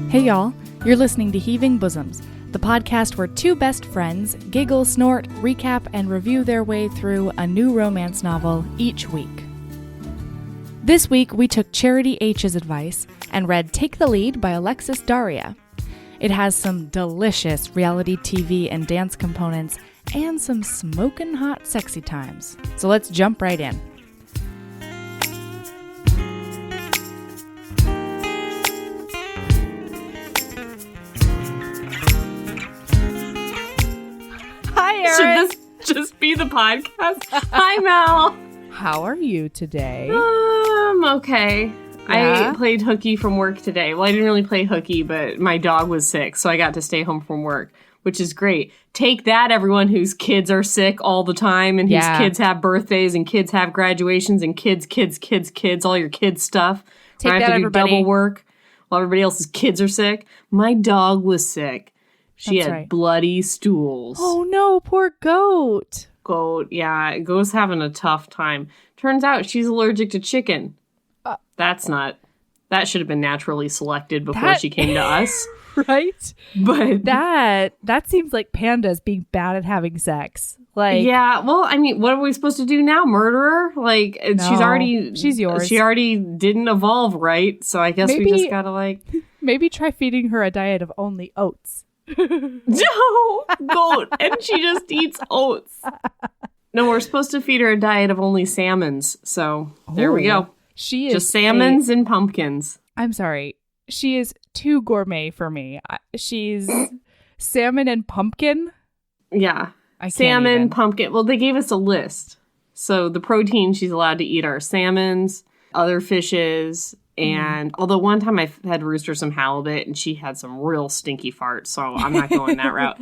Hey y'all, you're listening to Heaving Bosoms, the podcast where two best friends giggle, snort, recap, and review their way through a new romance novel each week. This week we took Charity H's advice and read Take the Lead by Alexis Daria. It has some delicious reality TV and dance components and some smoking hot sexy times. So let's jump right in. Hi, Erin. Should this just be the podcast? Hi, Mel. How are you today? Okay. Yeah? I played hooky from work today. Well, I didn't really play hooky, but my dog was sick, so I got to stay home from work, which is great. Take that, everyone whose kids are sick all the time and whose kids have birthdays and kids have graduations and kids, all your kids stuff. Take I that, have to do everybody. double work while everybody else's kids are sick. My dog was sick. She That's had right. bloody stools. Oh no, poor goat. Goat, yeah, Goat's having a tough time. Turns out she's allergic to chicken. That should have been naturally selected before she came to us. Right? But That seems like pandas being bad at having sex. Like, yeah, well, I mean, what are we supposed to do now? Murder her? Like, No, she's yours. She already didn't evolve right, so I guess we just gotta like... maybe try feeding her a diet of only oats. No, Goat, and she just eats oats. No, we're supposed to feed her a diet of only salmons, so there we go. She is Just salmons and pumpkins. I'm sorry. She is too gourmet for me. She's salmon and pumpkin. Yeah. I can't Salmon, even. pumpkin. Well, they gave us a list. So the protein she's allowed to eat are salmons, other fishes, and although one time I had Rooster some halibut and she had some real stinky farts, so I'm not going that route.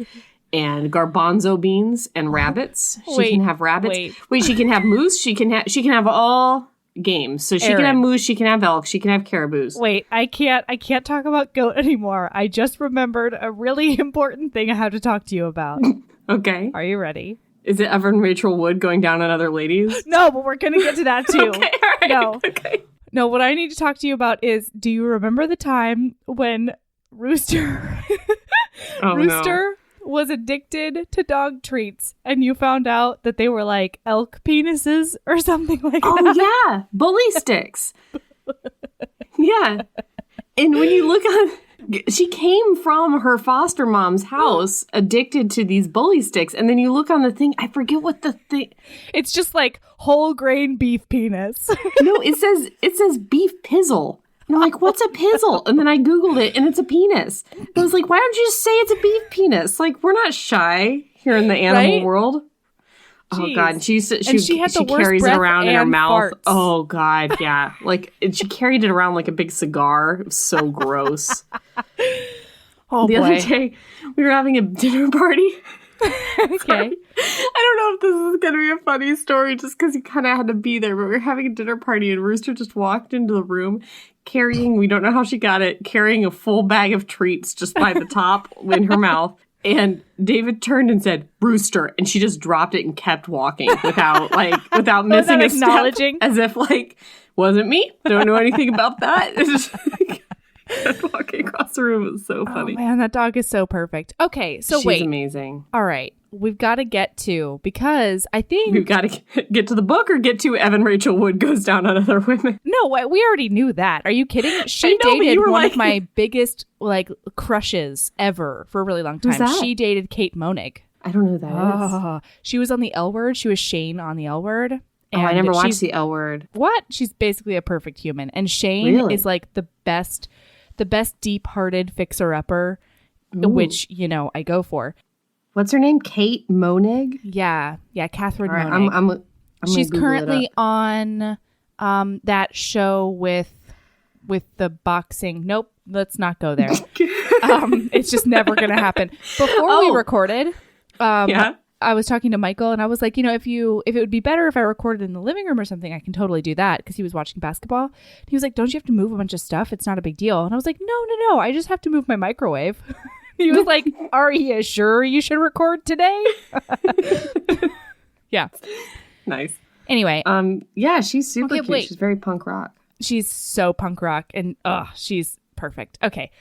And garbanzo beans and rabbits. She can have rabbits. Wait, she can have moose. She can have all games. So she can have Erin. moose, she can have elk, she can have caribous. Wait, I can't talk about goat anymore. I just remembered a really important thing I have to talk to you about. Okay. Are you ready? Is it Evan Rachel Wood going down on other ladies? No, but we're going to get to that too. Okay, all right. No. Okay. No, what I need to talk to you about is, do you remember the time when Rooster was addicted to dog treats and you found out that they were like elk penises or something like that? Oh, yeah. Bully sticks. Yeah. And when you look on... She came from her foster mom's house addicted to these bully sticks. And then you look on the thing. I forget what the thing... It's just like whole grain beef penis. No, it says beef pizzle. And I'm like, what's a pizzle? And then I Googled it and it's a penis. And I was like, why don't you just say it's a beef penis? Like, we're not shy here in the animal world. Oh, Jeez. God. She had the worst carries it breath around in her and mouth. farts. Oh, God. Yeah. Like, and she carried it around like a big cigar. It was so gross. Oh, the boy. other day, we were having a dinner party. Okay. Sorry. I don't know if this is going to be a funny story just because he kind of had to be there, but we were having a dinner party and Rooster just walked into the room carrying, we don't know how she got it, carrying a full bag of treats just by the top in her mouth. And David turned and said, "Rooster," and she just dropped it and kept walking without missing a acknowledging. step, as if like, wasn't me. Don't know anything about that. It's just kept walking across the room. It was so funny. Oh, man, that dog is so perfect. Okay, so She's wait. amazing. All right. We've got to get to, because I think... We've got to get to the book or get to Evan Rachel Wood goes down on other women. No, we already knew that. Are you kidding? She I know, but dated you were one like- of my biggest crushes ever for a really long time. Who's that? She dated Kate Monig. I don't know who that is. Oh, she was on the L Word. She was Shane on the L Word. Oh, I And never watched she's- the L Word. What? She's basically a perfect human. And Shane Really? is like the best deep-hearted fixer-upper, which, I go for. What's her name? Kate Monig? Yeah, Catherine All right, Monig. I'm gonna She's Google currently it on that show with the boxing. Nope, let's not go there. It's just never going to happen. Before we recorded, Yeah. I was talking to Michael and I was like, if it would be better if I recorded in the living room or something, I can totally do that, because he was watching basketball. He was like, "Don't you have to move a bunch of stuff? It's not a big deal." And I was like, No, I just have to move my microwave. He was like, "Are you sure you should record today?" Yeah. Nice. Anyway. Yeah, she's super Okay, cute. wait. She's very punk rock. She's so punk rock and she's perfect. Okay.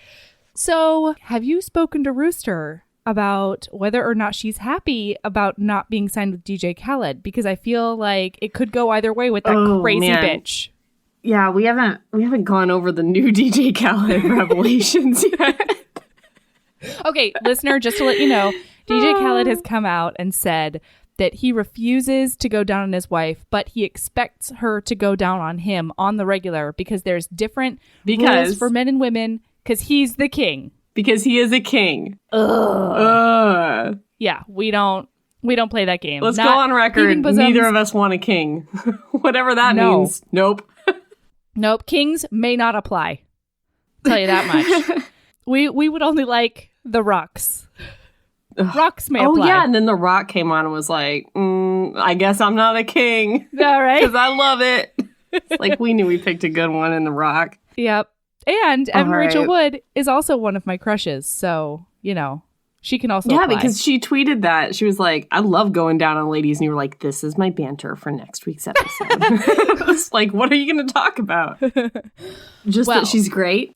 So, have you spoken to Rooster about whether or not she's happy about not being signed with DJ Khaled? Because I feel like it could go either way with that crazy bitch. Yeah, we haven't gone over the new DJ Khaled revelations yet. Okay, listener, just to let you know, DJ Khaled has come out and said that he refuses to go down on his wife, but he expects her to go down on him on the regular because there's different rules for men and women because he's the king. Because he is a king. Yeah, we don't play that game. Let's go on record. Neither of us want a king. Whatever that means. Nope. Nope. Kings may not apply. Tell you that much. We would only like the Rocks. Rocks may apply. Oh, yeah. And then The Rock came on and was like, I guess I'm not a king. All right. Because I love it. It's like, we knew we picked a good one in The Rock. Yep. And Evan Rachel Wood is also one of my crushes. So, she can also apply. Because she tweeted that. She was like, I love going down on ladies. And you were like, this is my banter for next week's episode. It's like, what are you going to talk about? Just that she's great?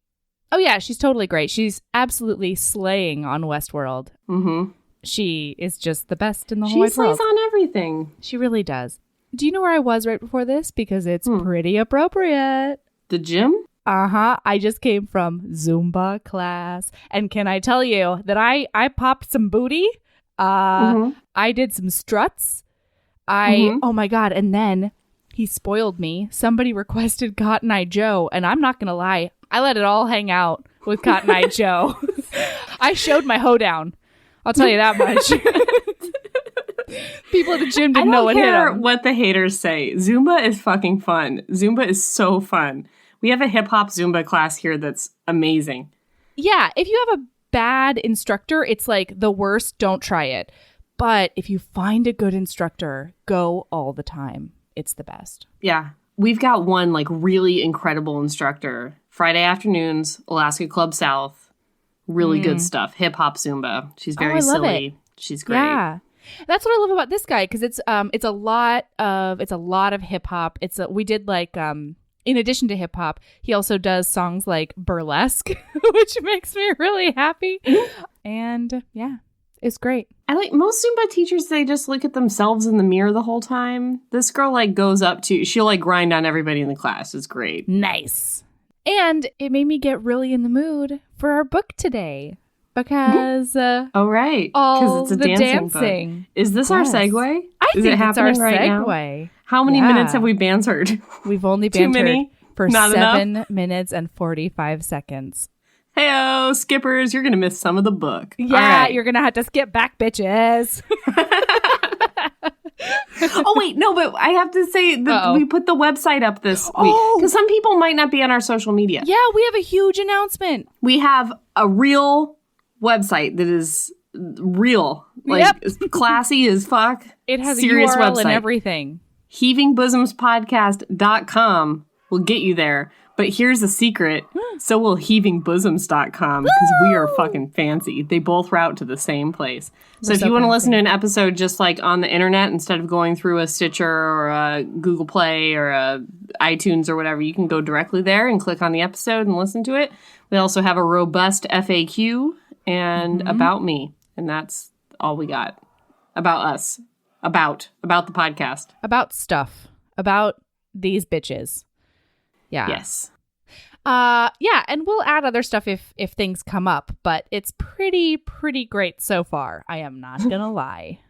Oh, yeah, she's totally great. She's absolutely slaying on Westworld. Mm-hmm. She is just the best in the whole wide world. She slays on everything. She really does. Do you know where I was right before this? Because it's pretty appropriate. The gym? Uh-huh. I just came from Zumba class. And can I tell you that I popped some booty? I did some struts. Oh, my God. And then he spoiled me. Somebody requested Cotton Eye Joe. And I'm not going to lie. I let it all hang out with Cotton Eye Joe. I showed my hoedown. I'll tell you that much. People at the gym didn't know what hit them. I don't care what the haters say. Zumba is fucking fun. Zumba is so fun. We have a hip-hop Zumba class here that's amazing. Yeah, if you have a bad instructor, it's like the worst, don't try it. But if you find a good instructor, go all the time. It's the best. Yeah. We've got one like really incredible instructor. Friday afternoons, Alaska Club South. Really good stuff. Hip hop Zumba. She's very silly. She's great. Yeah. That's what I love about this guy because it's a lot of hip hop. We did like in addition to hip hop, he also does songs like burlesque, which makes me really happy. And yeah, it's great. I like most Zumba teachers, they just look at themselves in the mirror the whole time. This girl like goes up to, she'll like grind on everybody in the class. It's great. Nice. And it made me get really in the mood for our book today because oh right, all it's a the dancing book. Is this our segue? I think it's our right segue. Now? How many minutes have we bantered? We've only bantered for Not 7 minutes and 45 seconds. Hey-oh, skippers, you're going to miss some of the book. Yeah, you're going to have to skip back, bitches. Oh, wait, no, but I have to say that we put the website up this week. Because some people might not be on our social media. Yeah, we have a huge announcement. We have a real website that is real. Like, classy as fuck. It has serious a URL website. And everything. HeavingBosomspodcast.com will get you there. But here's a secret. So will heavingbosoms.com because we are fucking fancy. They both route to the same place. So if you want to listen to an episode just like on the internet instead of going through a Stitcher or a Google Play or a iTunes or whatever, you can go directly there and click on the episode and listen to it. We also have a robust FAQ and about me. And that's all we got. About us. About the podcast. About stuff. About these bitches. Yeah. Yes. Yeah, and we'll add other stuff if things come up, but it's pretty great so far. I am not gonna lie.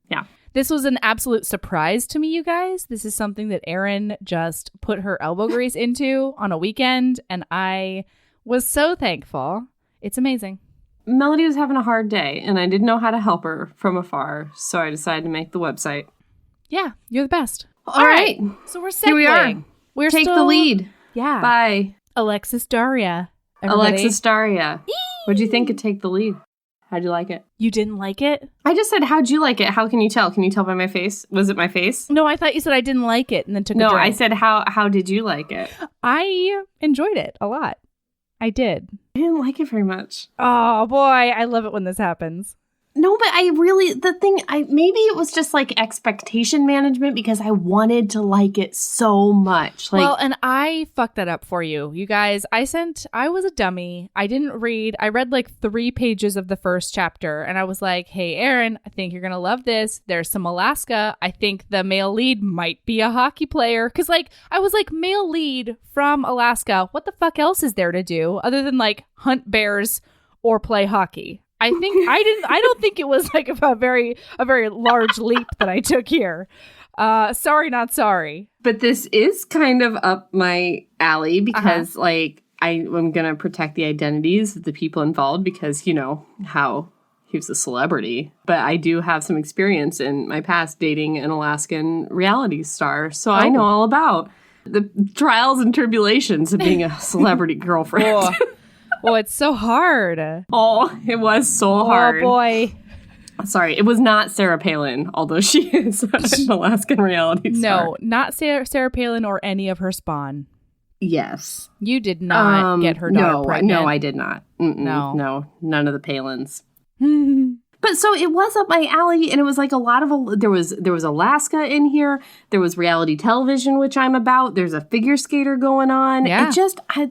Yeah. This was an absolute surprise to me, you guys. This is something that Erin just put her elbow grease into on a weekend, and I was so thankful. It's amazing. Melody was having a hard day, and I didn't know how to help her from afar, so I decided to make the website. Yeah, you're the best. All right. So we're segueing. Here we are. We're Take the lead. Yeah. Bye. Alexis Daria. Everybody. Alexis Daria. What'd you think of Take the Lead? How'd you like it? You didn't like it? I just said, how'd you like it? How can you tell? Can you tell by my face? Was it my face? No, I thought you said I didn't like it and then took a drink. No, I said, how did you like it? I enjoyed it a lot. I did. I didn't like it very much. Oh, boy. I love it when this happens. No, but maybe it was just like expectation management because I wanted to like it so much. Like, well, and I fucked that up for you. You guys, I was a dummy. I didn't read. I read like 3 pages of the first chapter and I was like, hey, Erin, I think you're going to love this. There's some Alaska. I think the male lead might be a hockey player. Cause like, I was like, male lead from Alaska. What the fuck else is there to do other than like hunt bears or play hockey? I don't think it was like a very large leap that I took here. Sorry, not sorry. But this is kind of up my alley because like I'm going to protect the identities of the people involved because you know how he was a celebrity. But I do have some experience in my past dating an Alaskan reality star. So I know all about the trials and tribulations of being a celebrity girlfriend. Oh, it's so hard. Oh, it was so hard. Oh, boy. Sorry, it was not Sarah Palin, although she is an Alaskan reality star. No, not Sarah Palin or any of her spawn. Yes. You did not get her daughter pregnant. No, I did not. No, none of the Palins. But so it was up my alley, and it was like a lot of there was Alaska in here. There was reality television, which I'm about. There's a figure skater going on. Yeah.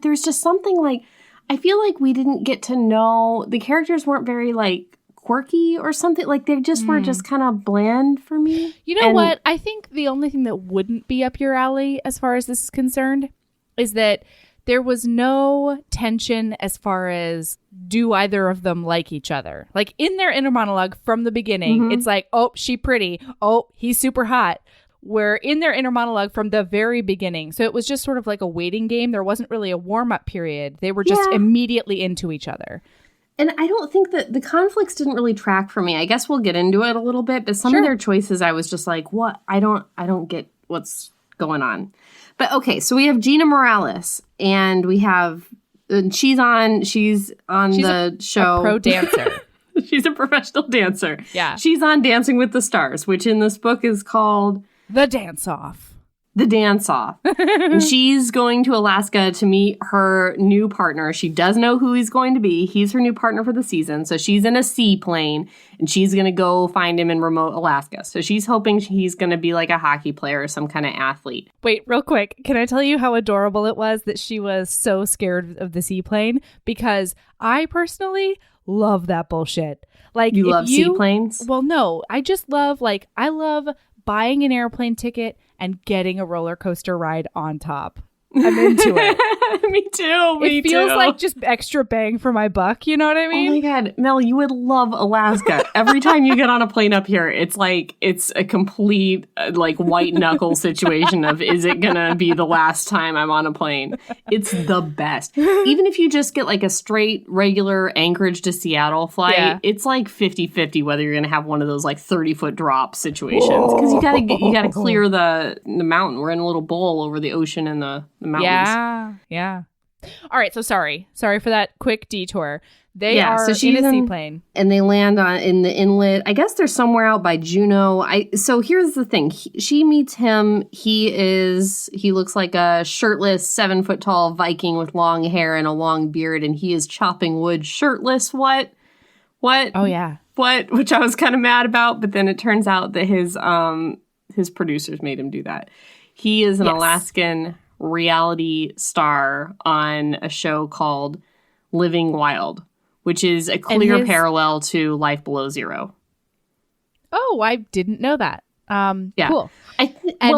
There's just something like I feel like we didn't get to know the characters weren't very like quirky or something. Like they just were just kind of bland for me. You know what? I think the only thing that wouldn't be up your alley as far as this is concerned is that there was no tension as far as do either of them like each other. Like in their inner monologue from the beginning, it's like, oh, she pretty. Oh, he's super hot. Were in their inner monologue from the very beginning. So it was just sort of like a waiting game. There wasn't really a warm-up period. They were just immediately into each other. And I don't think that the conflicts didn't really track for me. I guess we'll get into it a little bit, but some of their choices I was just like, what? I don't get what's going on. But okay, so we have Gina Morales and we have she's on the show. A pro dancer. She's a professional dancer. Yeah. She's on Dancing with the Stars, which in this book is called The Dance Off. The Dance Off. And she's going to Alaska to meet her new partner. She does know who he's going to be. He's her new partner for the season. So she's in a seaplane and she's going to go find him in remote Alaska. So she's hoping he's going to be like a hockey player or some kind of athlete. Wait, real quick. Can I tell you how adorable it was that she was so scared of the seaplane? Because I personally love that bullshit. Like, you love seaplanes? Well, no. I just love, I love buying an airplane ticket and getting a roller coaster ride on top. I'm into it. Me too. It feels like just extra bang for my buck. You know what I mean? Oh my God. Mel, you would love Alaska. Every time you get on a plane up here, it's like, it's a complete like white knuckle situation of, is it going to be the last time I'm on a plane? It's the best. Even if you just get like a straight regular Anchorage to Seattle flight, it's like 50-50 whether you're going to have one of those like 30-foot drop situations. Because you got to clear the mountain. We're in a little bowl over the ocean and the mountains. Yeah. All right, so sorry for that quick detour. They are in a seaplane. And they land in the inlet. I guess they're somewhere out by Juneau. So here's the thing. She meets him. He looks like a shirtless, 7-foot-tall Viking with long hair and a long beard, and he is chopping wood shirtless. What? Oh, yeah. What? Which I was kind of mad about, but then it turns out that his producers made him do that. He is an Alaskan reality star on a show called Living Wild, which is a clear parallel to Life Below Zero. Oh, I didn't know that. Cool.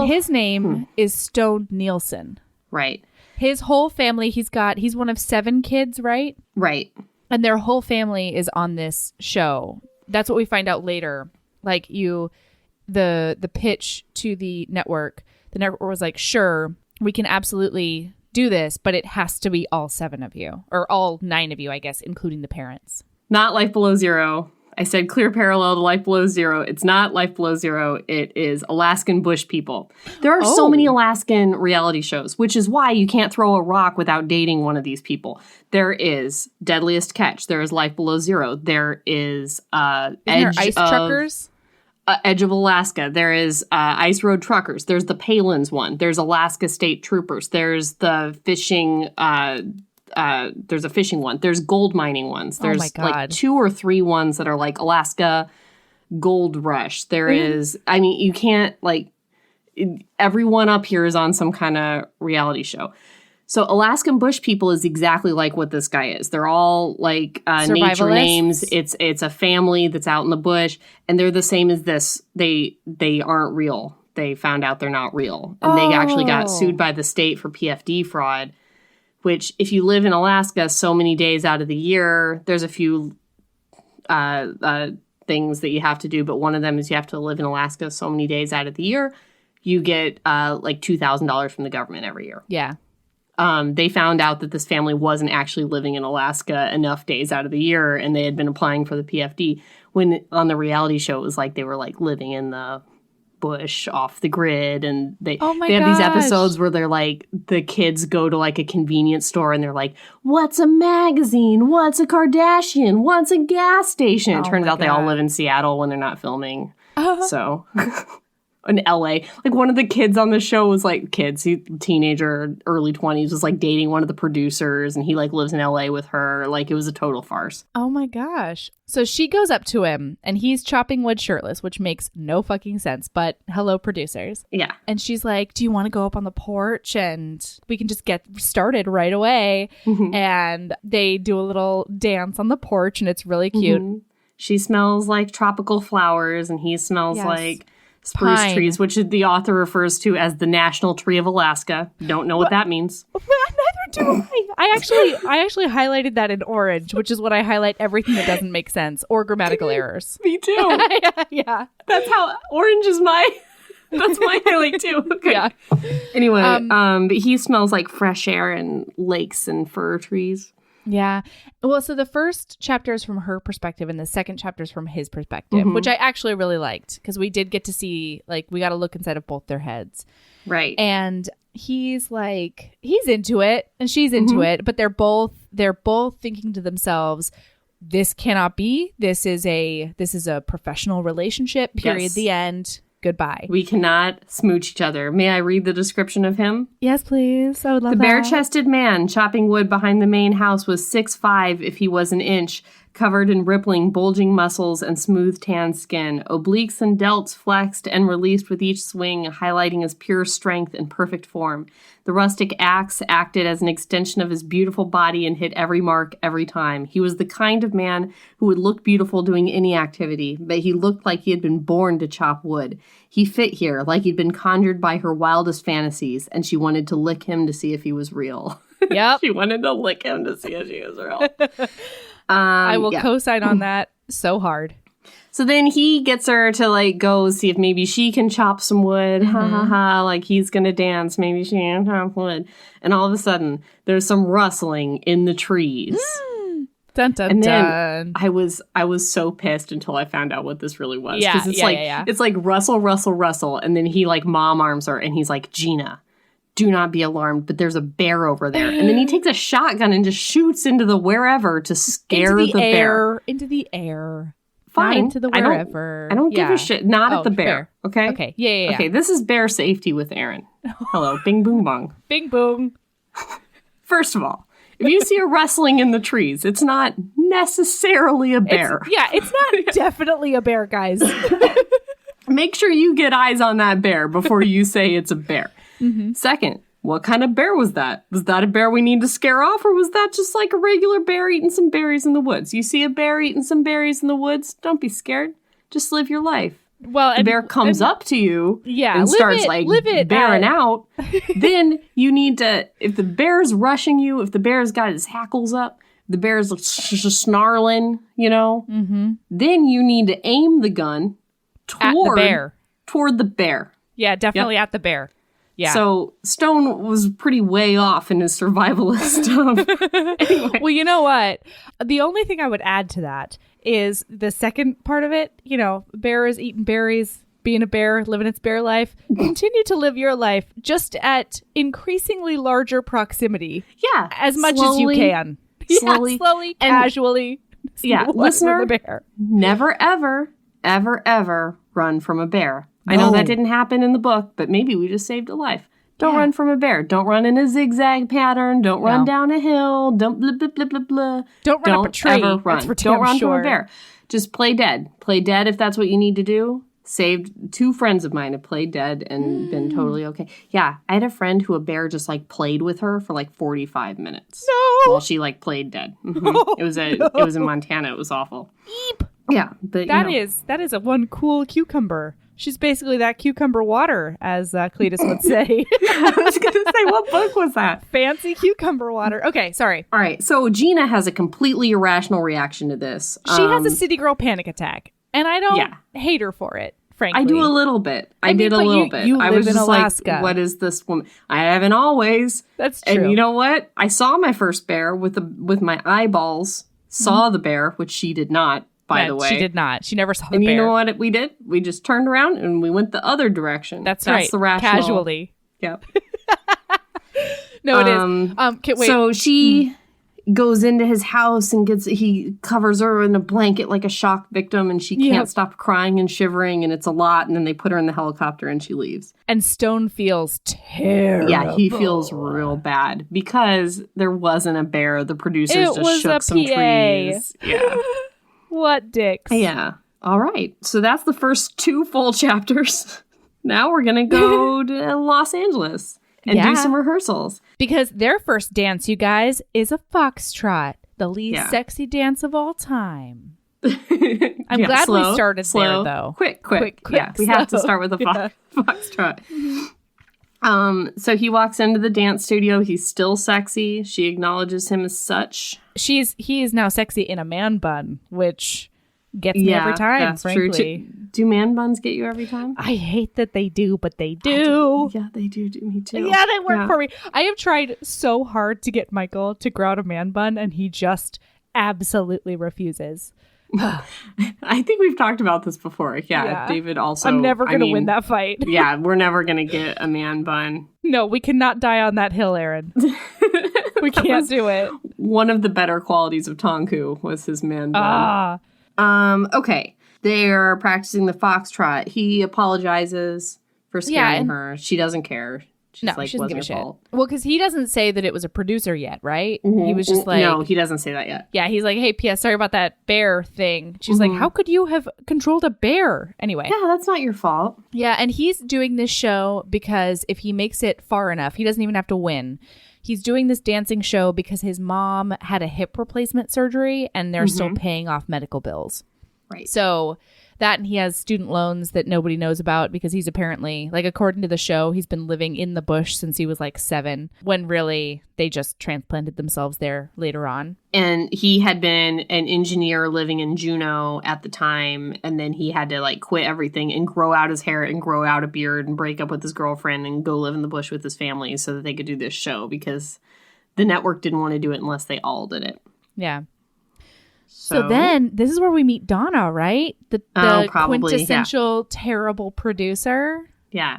His name is Stone Nielson. Right. His whole family, he's one of 7 kids, right? Right. And their whole family is on this show. That's what we find out later. Like the pitch to the network was like, sure, we can absolutely do this, but it has to be all 7 of you, or all 9 of you, I guess, including the parents. Not Life Below Zero. I said clear parallel to Life Below Zero. It's not Life Below Zero. It is Alaskan bush people. There are so many Alaskan reality shows, which is why you can't throw a rock without dating one of these people. There is Deadliest Catch. There is Life Below Zero. There is Ice Truckers. Edge of Alaska. There is Ice Road Truckers. There's the Palins one. There's Alaska State Troopers. There's the fishing there's a fishing one. There's gold mining ones. There's my God. like 2 or 3 ones that are like Alaska Gold Rush. There is, I mean, you can't like, everyone up here is on some kind of reality show. So Alaskan bush people is exactly like what this guy is. They're all like nature names. It's a family that's out in the bush, and they're the same as this. They aren't real. They found out they're not real, and they actually got sued by the state for PFD fraud. Which, if you live in Alaska so many days out of the year, there's a few things that you have to do, but one of them is you have to live in Alaska so many days out of the year. You get like $2,000 from the government every year. Yeah. They found out that this family wasn't actually living in Alaska enough days out of the year, and they had been applying for the PFD. When on the reality show, it was like they were like living in the bush off the grid, and they have these episodes where they're like, the kids go to like a convenience store and they're like, what's a magazine? What's a Kardashian? What's a gas station? It turns out they all live in Seattle when they're not filming. So... in LA. Like one of the kids on the show was like teenager, early 20s, was like dating one of the producers, and he like lives in LA with her. Like it was a total farce. Oh my gosh. So she goes up to him and he's chopping wood shirtless, which makes no fucking sense, but hello producers. Yeah. And she's like, do you want to go up on the porch and we can just get started right away? And they do a little dance on the porch and it's really cute. She smells like tropical flowers and he smells like spruce trees, which the author refers to as the national tree of Alaska. Don't know what that means. Neither do I. I actually highlighted that in orange, which is what I highlight everything that doesn't make sense or grammatical errors. Me too. Yeah. That's how orange is that's my highlight too. Okay. Yeah. Anyway, but he smells like fresh air and lakes and fir trees. Yeah. Well, so the first chapter is from her perspective and the second chapter is from his perspective, which I actually really liked because we did get to see, like, we got to look inside of both their heads. Right. And he's like, he's into it and she's into it, but they're both thinking to themselves, this cannot be. This is a professional relationship, period, yes. The end. Goodbye. We cannot smooch each other. May I read the description of him? Yes, please. I would love that. The bare-chested man chopping wood behind the main house was 6'5" if he was an inch, covered in rippling, bulging muscles and smooth tan skin. Obliques and delts flexed and released with each swing, highlighting his pure strength and perfect form. The rustic axe acted as an extension of his beautiful body and hit every mark every time. He was the kind of man who would look beautiful doing any activity, but he looked like he had been born to chop wood. He fit here, like he'd been conjured by her wildest fantasies, and she wanted to lick him to see if he was real. Yep. She wanted to lick him to see if he was real. I will co-sign on that so hard. So then he gets her to, like, go see if maybe she can chop some wood. Ha ha ha. Like, he's going to dance. Maybe she can chop wood. And all of a sudden, there's some rustling in the trees. Dun, dun, and then dun. I was so pissed until I found out what this really was. Yeah, Because it's like rustle, rustle, rustle. And then he, like, mom arms her. And he's like, Gina, do not be alarmed, but there's a bear over there. And then he takes a shotgun and just shoots into the wherever to scare the bear. Into the air. Fine. Not into the wherever. I don't give a shit. Not at the bear. Fair. Okay? Okay. Yeah. Okay, this is bear safety with Erin. Hello. Bing, boom, bong. Bing, boom. First of all, if you see a rustling in the trees, it's not necessarily a bear. It's not definitely a bear, guys. Make sure you get eyes on that bear before you say it's a bear. Second, what kind of bear was that? Was that a bear we need to scare off, or was that just like a regular bear eating some berries in the woods? You see a bear eating some berries in the woods, don't be scared. Just live your life. Well, the bear comes up to you and starts bearing out. Then you need to, if the bear's rushing you, if the bear's got his hackles up, the bear's just snarling, then you need to aim the gun toward the bear. Yeah, definitely at the bear. Yeah. So Stone was pretty way off in his survivalist stuff. Anyway. Well, you know what? The only thing I would add to that is the second part of it. Bear is eating berries, being a bear, living its bear life. Continue to live your life just at increasingly larger proximity. Yeah. As much as you can. Slowly, casually. Listener, the bear. Never, ever, ever, ever run from a bear. I know that didn't happen in the book, but maybe we just saved a life. Don't run from a bear. Don't run in a zigzag pattern. Don't run down a hill. Don't blah, blah, blah, blah, blah. Don't run up a tree. Ever run. Don't run from a bear. Just play dead. Play dead if that's what you need to do. Saved 2 friends of mine have played dead and been totally okay. Yeah, I had a friend who a bear just like played with her for like 45 minutes. No. While she like played dead. Mm-hmm. It was in Montana. It was awful. Eep. Yeah, but that is a one cool cucumber. She's basically that cucumber water, as Cletus would say. I was going to say, what book was that? Fancy cucumber water. Okay, sorry. All right, so Gina has a completely irrational reaction to this. She has a city girl panic attack, and I don't hate her for it, frankly. I do a little bit. I did a little bit. You I live was in just Alaska. like, what is this woman? I haven't always. That's true. And you know what? I saw my first bear with my eyeballs, saw the bear, which she did not. By the way, she did not. She never saw the bear. And you know what we did? We just turned around and we went the other direction. That's right. The rational. Casually. Yep. No, it is. Wait. So she goes into his house and he covers her in a blanket like a shock victim, and she can't stop crying and shivering, and it's a lot. And then they put her in the helicopter and she leaves. And Stone feels terrible. Yeah, he feels real bad because there wasn't a bear. The producers just shook some trees. Yeah. What dicks. Yeah. All right. So that's the first 2 full chapters. Now we're going to go to Los Angeles and do some rehearsals. Because their first dance, you guys, is a foxtrot. The least sexy dance of all time. I'm glad we started there, though. Quick. Yeah, we have to start with a foxtrot. So he walks into the dance studio. He's still sexy. She acknowledges him as such. He is now sexy in a man bun, which gets me every time, that's frankly. True. Do man buns get you every time? I hate that they do, but they do. Yeah, they do. Me too. Yeah, they work for me. I have tried so hard to get Michael to grow out a man bun, and he just absolutely refuses. I think we've talked about this before. Yeah, David also. I'm never going to win that fight. Yeah, we're never going to get a man bun. No, we cannot die on that hill, Erin. We can't do it. One of the better qualities of Tonku was his man bun. Okay. They're practicing the foxtrot. He apologizes for scaring her. She doesn't care. She's like, she doesn't give a shit. Fault. Well, because he doesn't say that it was a producer yet, right? Mm-hmm. He was just like... No, he doesn't say that yet. Yeah, he's like, hey, P.S., sorry about that bear thing. She's like, how could you have controlled a bear? Anyway. Yeah, that's not your fault. Yeah, and he's doing this show because if he makes it far enough, he doesn't even have to win. He's doing this dancing show because his mom had a hip replacement surgery and they're still paying off medical bills. Right. So that, and he has student loans that nobody knows about because he's apparently, like, according to the show, he's been living in the bush since he was like 7, when really they just transplanted themselves there later on. And he had been an engineer living in Juneau at the time, and then he had to like quit everything and grow out his hair and grow out a beard and break up with his girlfriend and go live in the bush with his family so that they could do this show because the network didn't want to do it unless they all did it. Yeah. So then, this is where we meet Donna, right? The quintessential terrible producer. Yeah.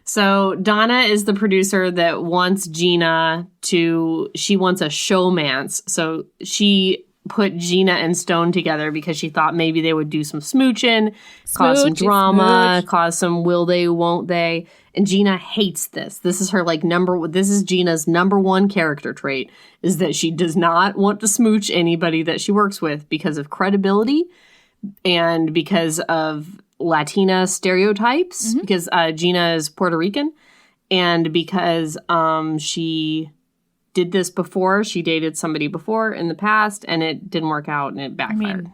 So Donna is the producer that wants Gina she wants a showmance. So she put Gina and Stone together because she thought maybe they would do some smooching, cause some drama, cause some will they, won't they. And Gina hates this. This is her this is Gina's number 1 character trait, is that she does not want to smooch anybody that she works with because of credibility and because of Latina stereotypes, because Gina is Puerto Rican, and because she did this before. She dated somebody before in the past, and it didn't work out, and it backfired.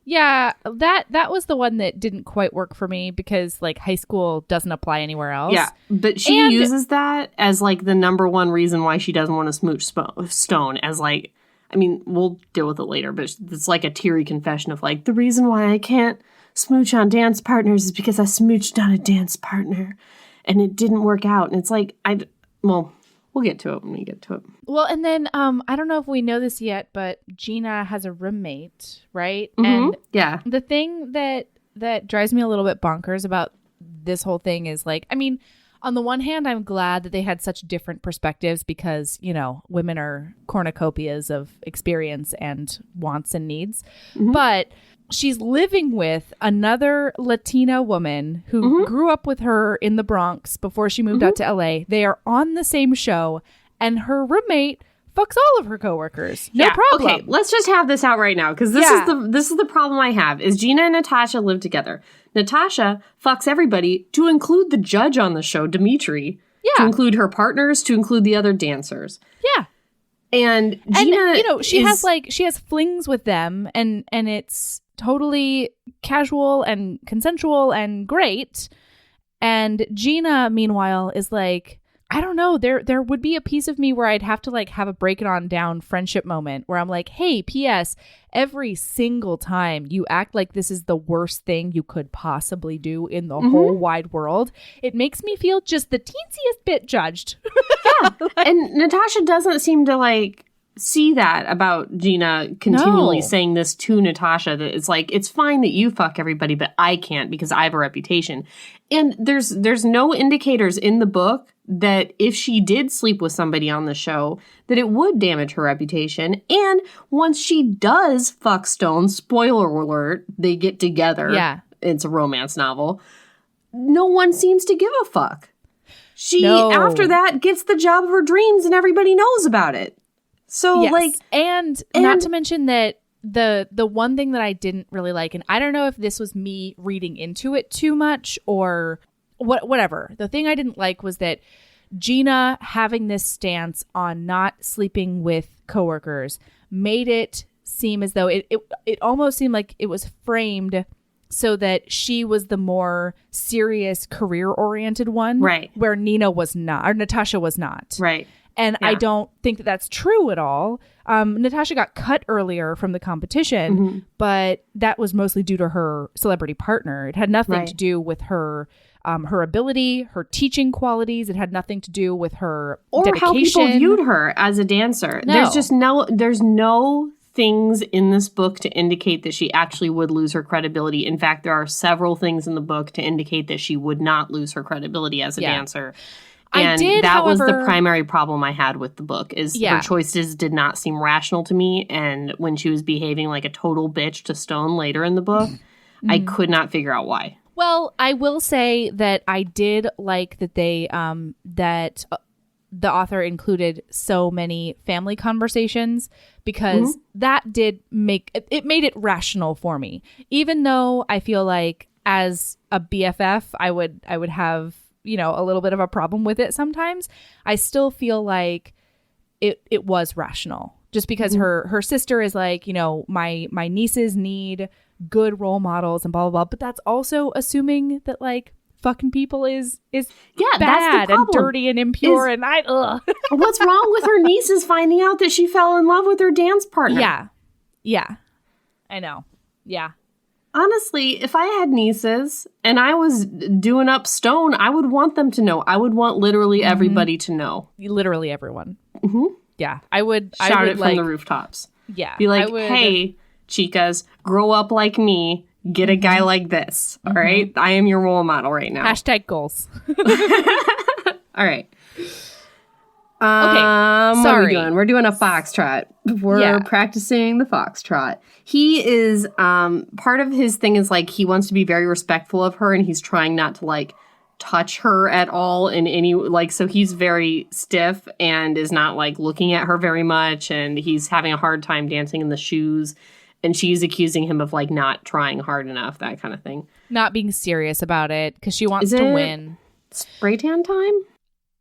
Yeah, that was the one that didn't quite work for me because like high school doesn't apply anywhere else. Yeah, but she uses that as like the number 1 reason why she doesn't want to smooch Stone, as like, I mean, we'll deal with it later, but it's like a teary confession of like, the reason why I can't smooch on dance partners is because I smooched on a dance partner and it didn't work out. And it's like, we'll get to it when we get to it. Well, and then I don't know if we know this yet, but Gina has a roommate, right? Mm-hmm. And the thing that drives me a little bit bonkers about this whole thing is like, I mean, On the one hand, I'm glad that they had such different perspectives because, you know, women are cornucopias of experience and wants and needs. Mm-hmm. But she's living with another Latina woman who grew up with her in the Bronx before she moved out to LA. They are on the same show, and her roommate fucks all of her coworkers. No problem. Okay, let's just have this out right now, because this is the problem I have, is Gina and Natasha live together. Natasha fucks everybody, to include the judge on the show, Dimitri. Yeah. To include her partners, to include the other dancers. Yeah. And Gina, you know, she has flings with them, and it's totally casual and consensual and great. And Gina, meanwhile, is like, I don't know, there would be a piece of me where I'd have to like have a break it on down friendship moment where I'm like, hey, P.S., every single time you act like this is the worst thing you could possibly do in the whole wide world, it makes me feel just the teensiest bit judged. Yeah. And Natasha doesn't seem to like see that about Gina continually saying this to Natasha, that it's like, it's fine that you fuck everybody, but I can't because I have a reputation. And there's no indicators in the book that if she did sleep with somebody on the show, that it would damage her reputation. And once she does fuck Stone, spoiler alert, they get together. Yeah. It's a romance novel. No one seems to give a fuck. She, after that, gets the job of her dreams and everybody knows about it. So, like... And not to mention that the one thing that I didn't really like, and I don't know if this was me reading into it too much or whatever. The thing I didn't like was that Gina having this stance on not sleeping with coworkers made it seem as though it almost seemed like it was framed so that she was the more serious career-oriented one. Right. Where Nina was not, or Natasha was not. Right. And I don't think that that's true at all. Natasha got cut earlier from the competition, but that was mostly due to her celebrity partner. It had nothing to do with her her ability, her teaching qualities. It had nothing to do with her dedication. How people viewed her as a dancer. No. There's no things in this book to indicate that she actually would lose her credibility. In fact, there are several things in the book to indicate that she would not lose her credibility as a dancer. And that was the primary problem I had with the book, is her choices did not seem rational to me. And when she was behaving like a total bitch to Stone later in the book, I could not figure out why. Well, I will say that I did like that they that the author included so many family conversations, because that did made it rational for me. Even though I feel like as a BFF, I would have, you know, a little bit of a problem with it sometimes. I still feel like it was rational, just because her sister is like, you know, my nieces need good role models and blah blah blah. But that's also assuming that like fucking people is bad and dirty and impure and what's wrong with her niece is finding out that she fell in love with her dance partner. Yeah, I know. Yeah. Honestly, if I had nieces and I was doing up Stone, I would want them to know. I would want literally everybody to know. Literally everyone. Yeah, I would shout it from the rooftops. Yeah, be like, hey, chicas, grow up like me. Get a guy like this. All right, I am your role model right now. Hashtag goals. All right. Okay, what are we doing? We're doing a foxtrot. We're practicing the foxtrot. He is, part of his thing is, like, he wants to be very respectful of her, and he's trying not to, like, touch her at all in any, like, so he's very stiff and is not, like, looking at her very much, and he's having a hard time dancing in the shoes, and she's accusing him of, like, not trying hard enough, that kind of thing. Not being serious about it, because she wants to win. Spray tan time?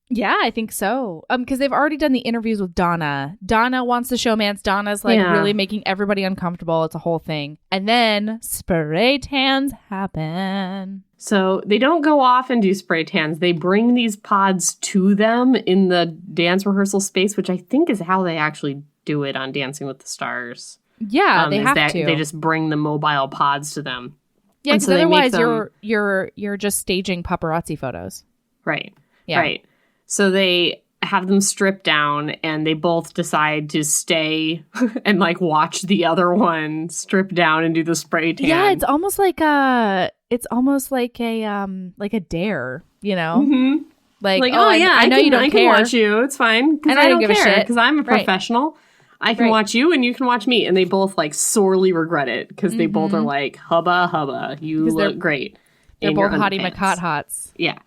Yeah, I think so. Because they've already done the interviews with Donna. Donna wants the showmance. Donna's like really making everybody uncomfortable. It's a whole thing. And then spray tans happen. So they don't go off and do spray tans. They bring these pods to them in the dance rehearsal space, which I think is how they actually do it on Dancing with the Stars. Yeah, they have to. They just bring the mobile pods to them. Yeah, because otherwise you're just staging paparazzi photos. Right. Yeah. Right. So they have them stripped down, and they both decide to stay and like watch the other one strip down and do the spray tan. Yeah, it's almost like a dare, you know? Like, oh yeah, I know you don't I care. can watch you. It's fine. Because And I don't give a care. shit. Because I'm a professional. I can watch you and you can watch me. And they both like sorely regret it because they both are like, hubba, you look great. They're both your hottie underpants. McHot-hots. Yeah.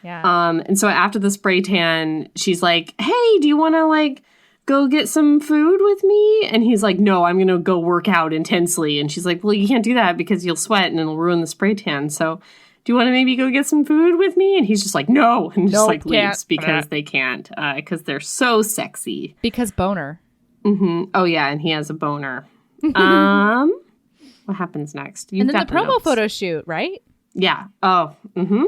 Yeah. And so after the spray tan, she's like, hey, do you want to like go get some food with me? And he's like, no, I'm going to go work out intensely. And she's like, well, you can't do that because you'll sweat and it'll ruin the spray tan. So do you want to maybe go get some food with me? And he's just like, no. And just like leaves because they can't, because they're so sexy. Because boner. Mm-hmm. Oh, yeah. And he has a boner. What happens next? And then the promo photo shoot, right? Yeah. Oh, mm-hmm.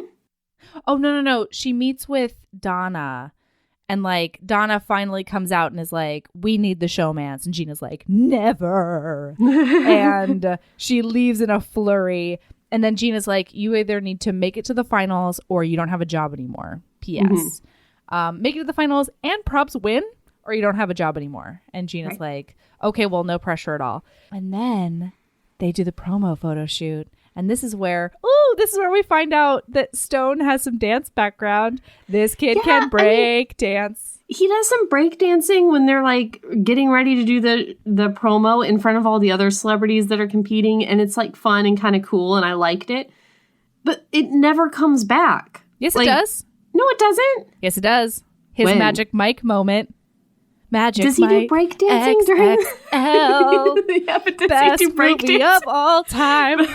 Oh, no. She meets with Donna. And like Donna finally comes out and is like, we need the showmance. And Gina's like, never. And she leaves in a flurry. And then Gina's like, you either need to make it to the finals or you don't have a job anymore. P.S. Make it to the finals and props win or you don't have a job anymore. And Gina's like, okay, well, no pressure at all. And then they do the promo photo shoot. And this is where we find out that Stone has some dance background. This kid can break dance. He does some break dancing when they're like getting ready to do the promo in front of all the other celebrities that are competing. And it's like fun and kind of cool. And I liked it. But it never comes back. Yes, it does. No, it doesn't. Yes, it does. His Magic Mike moment. Magic Does he Mike do break dancing during XXL. Yeah, but does Best he do break movie dancing? of all time. Oh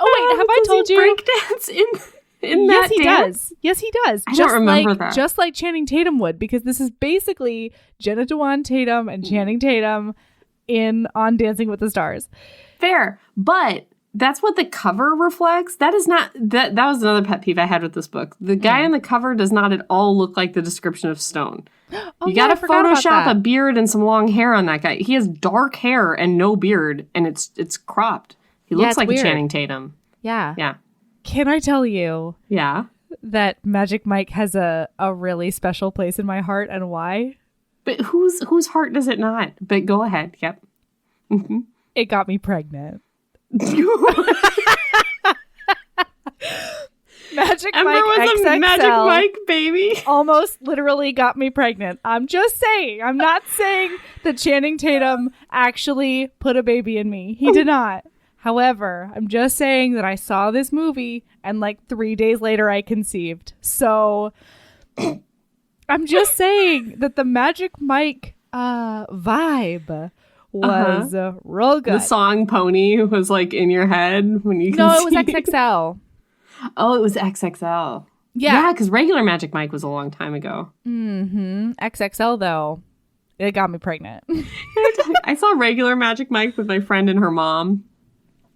wait, have I told you? Break dance in that dance? Yes, he does. I don't remember that. Just like Channing Tatum would, because this is basically Jenna Dewan Tatum and Channing Tatum on Dancing with the Stars. Fair, but that's what the cover reflects. That is not that was another pet peeve I had with this book. The guy on the cover does not at all look like the description of Stone. You gotta Photoshop a beard and some long hair on that guy. He has dark hair and no beard, and it's cropped. He looks like weird. a Channing Tatum. Yeah. Yeah. Can I tell you that Magic Mike has a really special place in my heart, and why? But whose heart does it not? But go ahead. Yep. Mm-hmm. It got me pregnant. Magic Ember Mike was XXL a Magic Mike baby. Almost literally got me pregnant. I'm just saying. I'm not saying that Channing Tatum actually put a baby in me. He did not. However, I'm just saying that I saw this movie and like 3 days later I conceived. So I'm just saying that the Magic Mike vibe was real good. The song Pony was like in your head when you No, it was conceived. XXL. Oh, it was XXL. Yeah, because regular Magic Mike was a long time ago. Mm-hmm. XXL, though, it got me pregnant. I saw regular Magic Mike with my friend and her mom.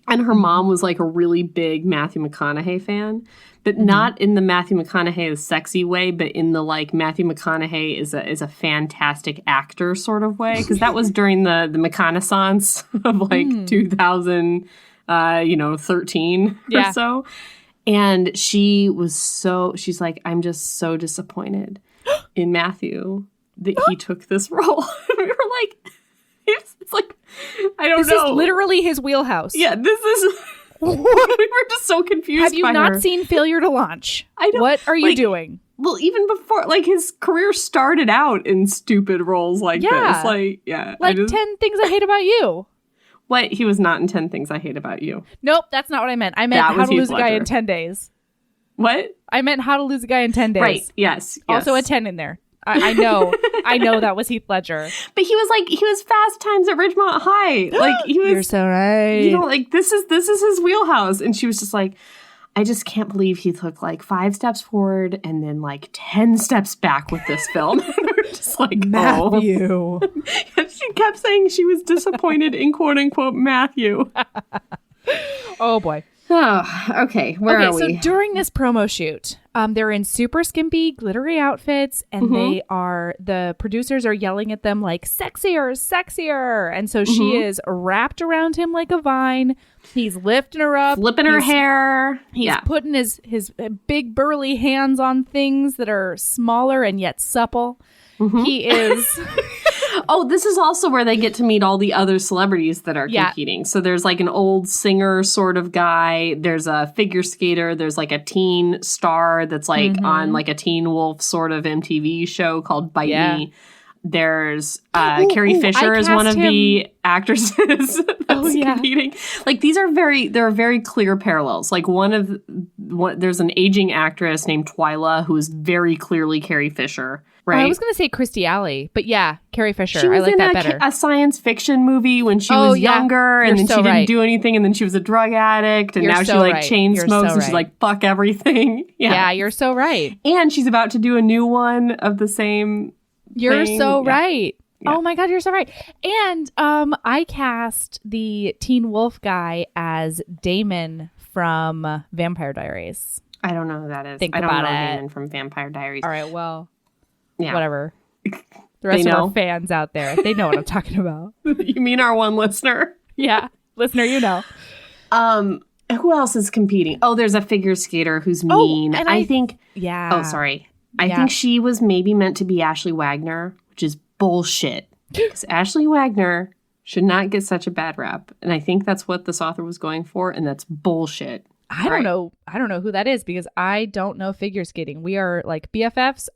And her mom was like a really big Matthew McConaughey fan. But not in the Matthew McConaughey sexy way, but in the like Matthew McConaughey is a fantastic actor sort of way. Because that was during the McConaissance of like 2013 or so. And she's like, I'm just so disappointed in Matthew that he took this role. And we were like, it's like, I don't know. This is literally his wheelhouse. Yeah, this is... we were just so confused. Have you not seen Failure to Launch? I don't. What are you doing? Well, even before, like, his career started out in stupid roles like this. Like 10 Things I Hate About You. What? He was not in 10 Things I Hate About You. Nope, that's not what I meant. I meant How to Lose a Guy in 10 Days. What? I meant How to Lose a Guy in 10 Days. Right, yes. Also a 10 in there. I know. I know that was Heath Ledger. But he was Fast Times at Ridgemont High. Like, he was... You're so right. You know, like, this is his wheelhouse. And she was just like, I just can't believe he took, like, 5 steps forward and then, like, 10 steps back with this film. And we were just like, Matthew. And she kept saying she was disappointed in quote-unquote Matthew. Oh, boy. Oh, okay. Where are we? So during this promo shoot, they're in super skimpy, glittery outfits, and the producers are yelling at them like, sexier, sexier. And so she is wrapped around him like a vine. He's lifting her up. Flipping her hair. He's putting his big burly hands on things that are smaller and yet supple. He is... Oh, this is also where they get to meet all the other celebrities that are competing. So there's like an old singer sort of guy. There's a figure skater. There's like a teen star that's like on like a Teen Wolf sort of MTV show called Bite Me. There's Carrie Fisher is one of the actresses that's competing. Like there are very clear parallels. Like there's an aging actress named Twyla who is very clearly Carrie Fisher. Right. I was going to say Kirstie Alley, but yeah, Carrie Fisher. She was I like in that better. A science fiction movie when she was younger, and then she didn't do anything, and then she was a drug addict, and now she like chain smokes, and she's like, fuck everything. Yeah, you're so right. And she's about to do a new one of the same You're thing. so right. Yeah. Oh my God, you're so right. And I cast the Teen Wolf guy as Damon from Vampire Diaries. I don't know who that is. Think I don't about know it. Damon from Vampire Diaries. All right, well... Yeah. Whatever. The rest of our fans out there, they know what I'm talking about. You mean our one listener? Yeah. Listener, you know. Who else is competing? Oh, there's a figure skater who's mean. And I think... Yeah. Oh, sorry. I think she was maybe meant to be Ashley Wagner, which is bullshit. Because Ashley Wagner should not get such a bad rap. And I think that's what this author was going for, and that's bullshit. I don't know who that is because I don't know figure skating. We are like BFFs.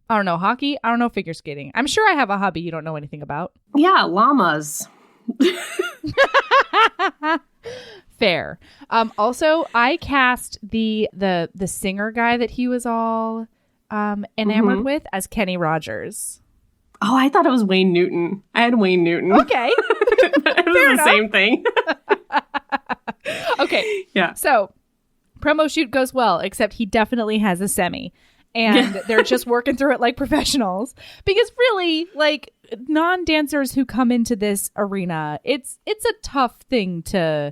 I don't know hockey. I don't know figure skating. I'm sure I have a hobby you don't know anything about. Yeah, llamas. Fair. Also, I cast the singer guy that he was all enamored with as Kenny Rogers. Oh, I thought it was Wayne Newton. I had Wayne Newton. Okay. It was the same thing. Okay. Yeah. So, promo shoot goes well, except he definitely has a semi. And they're just working through it like professionals. Because really, like, non-dancers who come into this arena, it's a tough thing to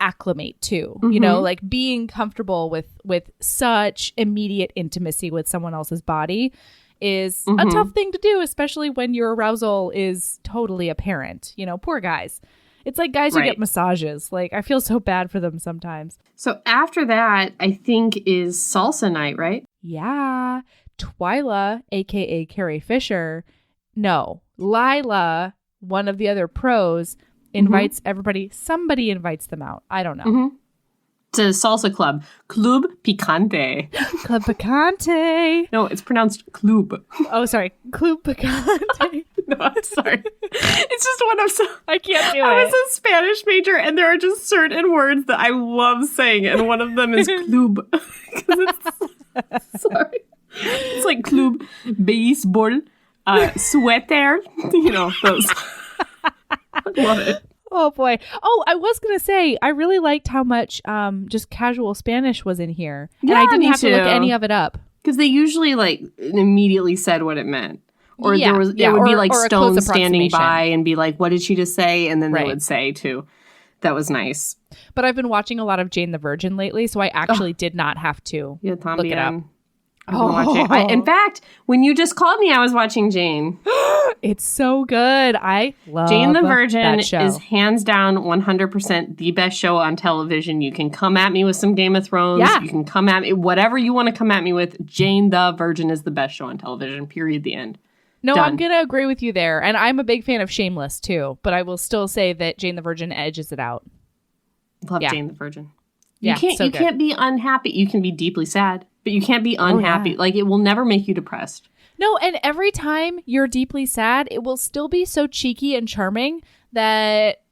acclimate to. You know, like being comfortable with such immediate intimacy with someone else's body is a tough thing to do, especially when your arousal is totally apparent. You know, poor guys. It's like guys who get massages. Like, I feel so bad for them sometimes. So after that, I think is salsa night, right? Yeah. Twyla, a.k.a. Carrie Fisher. No. Lila, one of the other pros, invites everybody. Somebody invites them out. I don't know. It's a salsa club. Club Picante. Club Picante. No, it's pronounced club. Oh, sorry. Club Picante. No, I'm sorry. It's just one of some... I can't do it. I was a Spanish major, and there are just certain words that I love saying, and one of them is club. Sorry. It's like club, baseball, sweater. You know, those. I love it. Oh, boy. Oh, I was going to say, I really liked how much just casual Spanish was in here. And I didn't have to look any of it up. Because they usually, like, immediately said what it meant. Or it would be, like, or Stone standing by and be like, what did she just say? And then they would say, too. That was nice. But I've been watching a lot of Jane the Virgin lately, so I actually did not have to look it up. In fact, when you just called me, I was watching Jane. It's so good. I love Jane the Virgin show. Is hands down 100% the best show on television. You can come at me with some Game of Thrones. Yeah. You can come at me, whatever you want to come at me with. Jane the Virgin is the best show on television, period, the end. No, Done. I'm going to agree with you there. And I'm a big fan of Shameless, too. But I will still say that Jane the Virgin edges it out. Love Jane the Virgin. You can't be unhappy. You can be deeply sad, but you can't be unhappy. Like, it will never make you depressed. No, and every time you're deeply sad, it will still be so cheeky and charming that,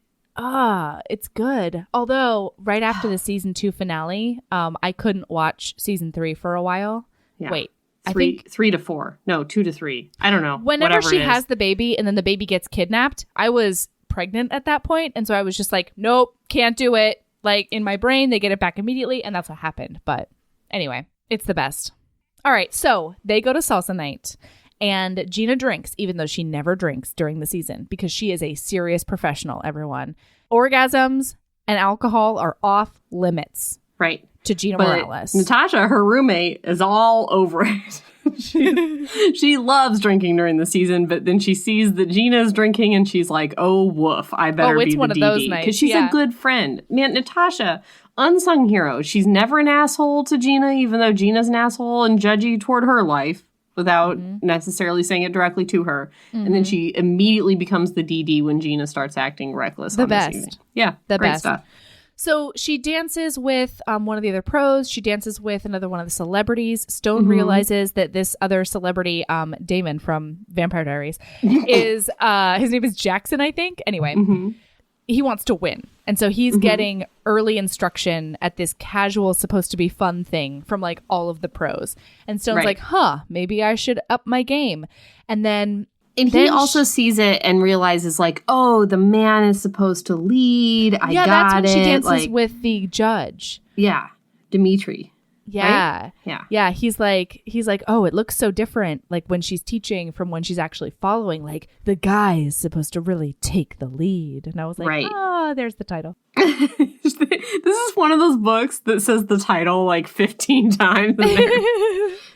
it's good. Although, right after the season 2 finale, I couldn't watch season 3 for a while. Yeah. Wait. I think 3 to 4. No, 2 to 3. I don't know. Whenever she has the baby and then the baby gets kidnapped, I was pregnant at that point. And so I was just like, nope, can't do it. Like, in my brain, they get it back immediately. And that's what happened. But anyway, it's the best. All right. So they go to salsa night. And Gina drinks, even though she never drinks during the season, because she is a serious professional, everyone. Orgasms and alcohol are off limits. Right. To Gina Morales. Natasha, her roommate, is all over it. She loves drinking during the season, but then she sees that Gina's drinking and she's like, oh, woof, I better be the one of those nights. Because she's a good friend. Man, Natasha, unsung hero. She's never an asshole to Gina, even though Gina's an asshole and judgy toward her life. without necessarily saying it directly to her. And then she immediately becomes the DD when Gina starts acting reckless. The best. Yeah, the great best stuff. So she dances with one of the other pros. She dances with another one of the celebrities. Stone realizes that this other celebrity, Damon from Vampire Diaries, is his name is Jackson, I think. Anyway, he wants to win. And so he's getting early instruction at this casual, supposed to be fun thing from like all of the pros. And Stone's like, maybe I should up my game. And then... And he also sees it and realizes, like, oh, the man is supposed to lead. I got it. Yeah, that's when she dances with the judge. Yeah, Dimitri. Yeah. Right? Yeah. He's like, oh, it looks so different. Like when she's teaching from when she's actually following. Like the guy is supposed to really take the lead. And I was like, oh, there's the title. This is one of those books that says the title like 15 times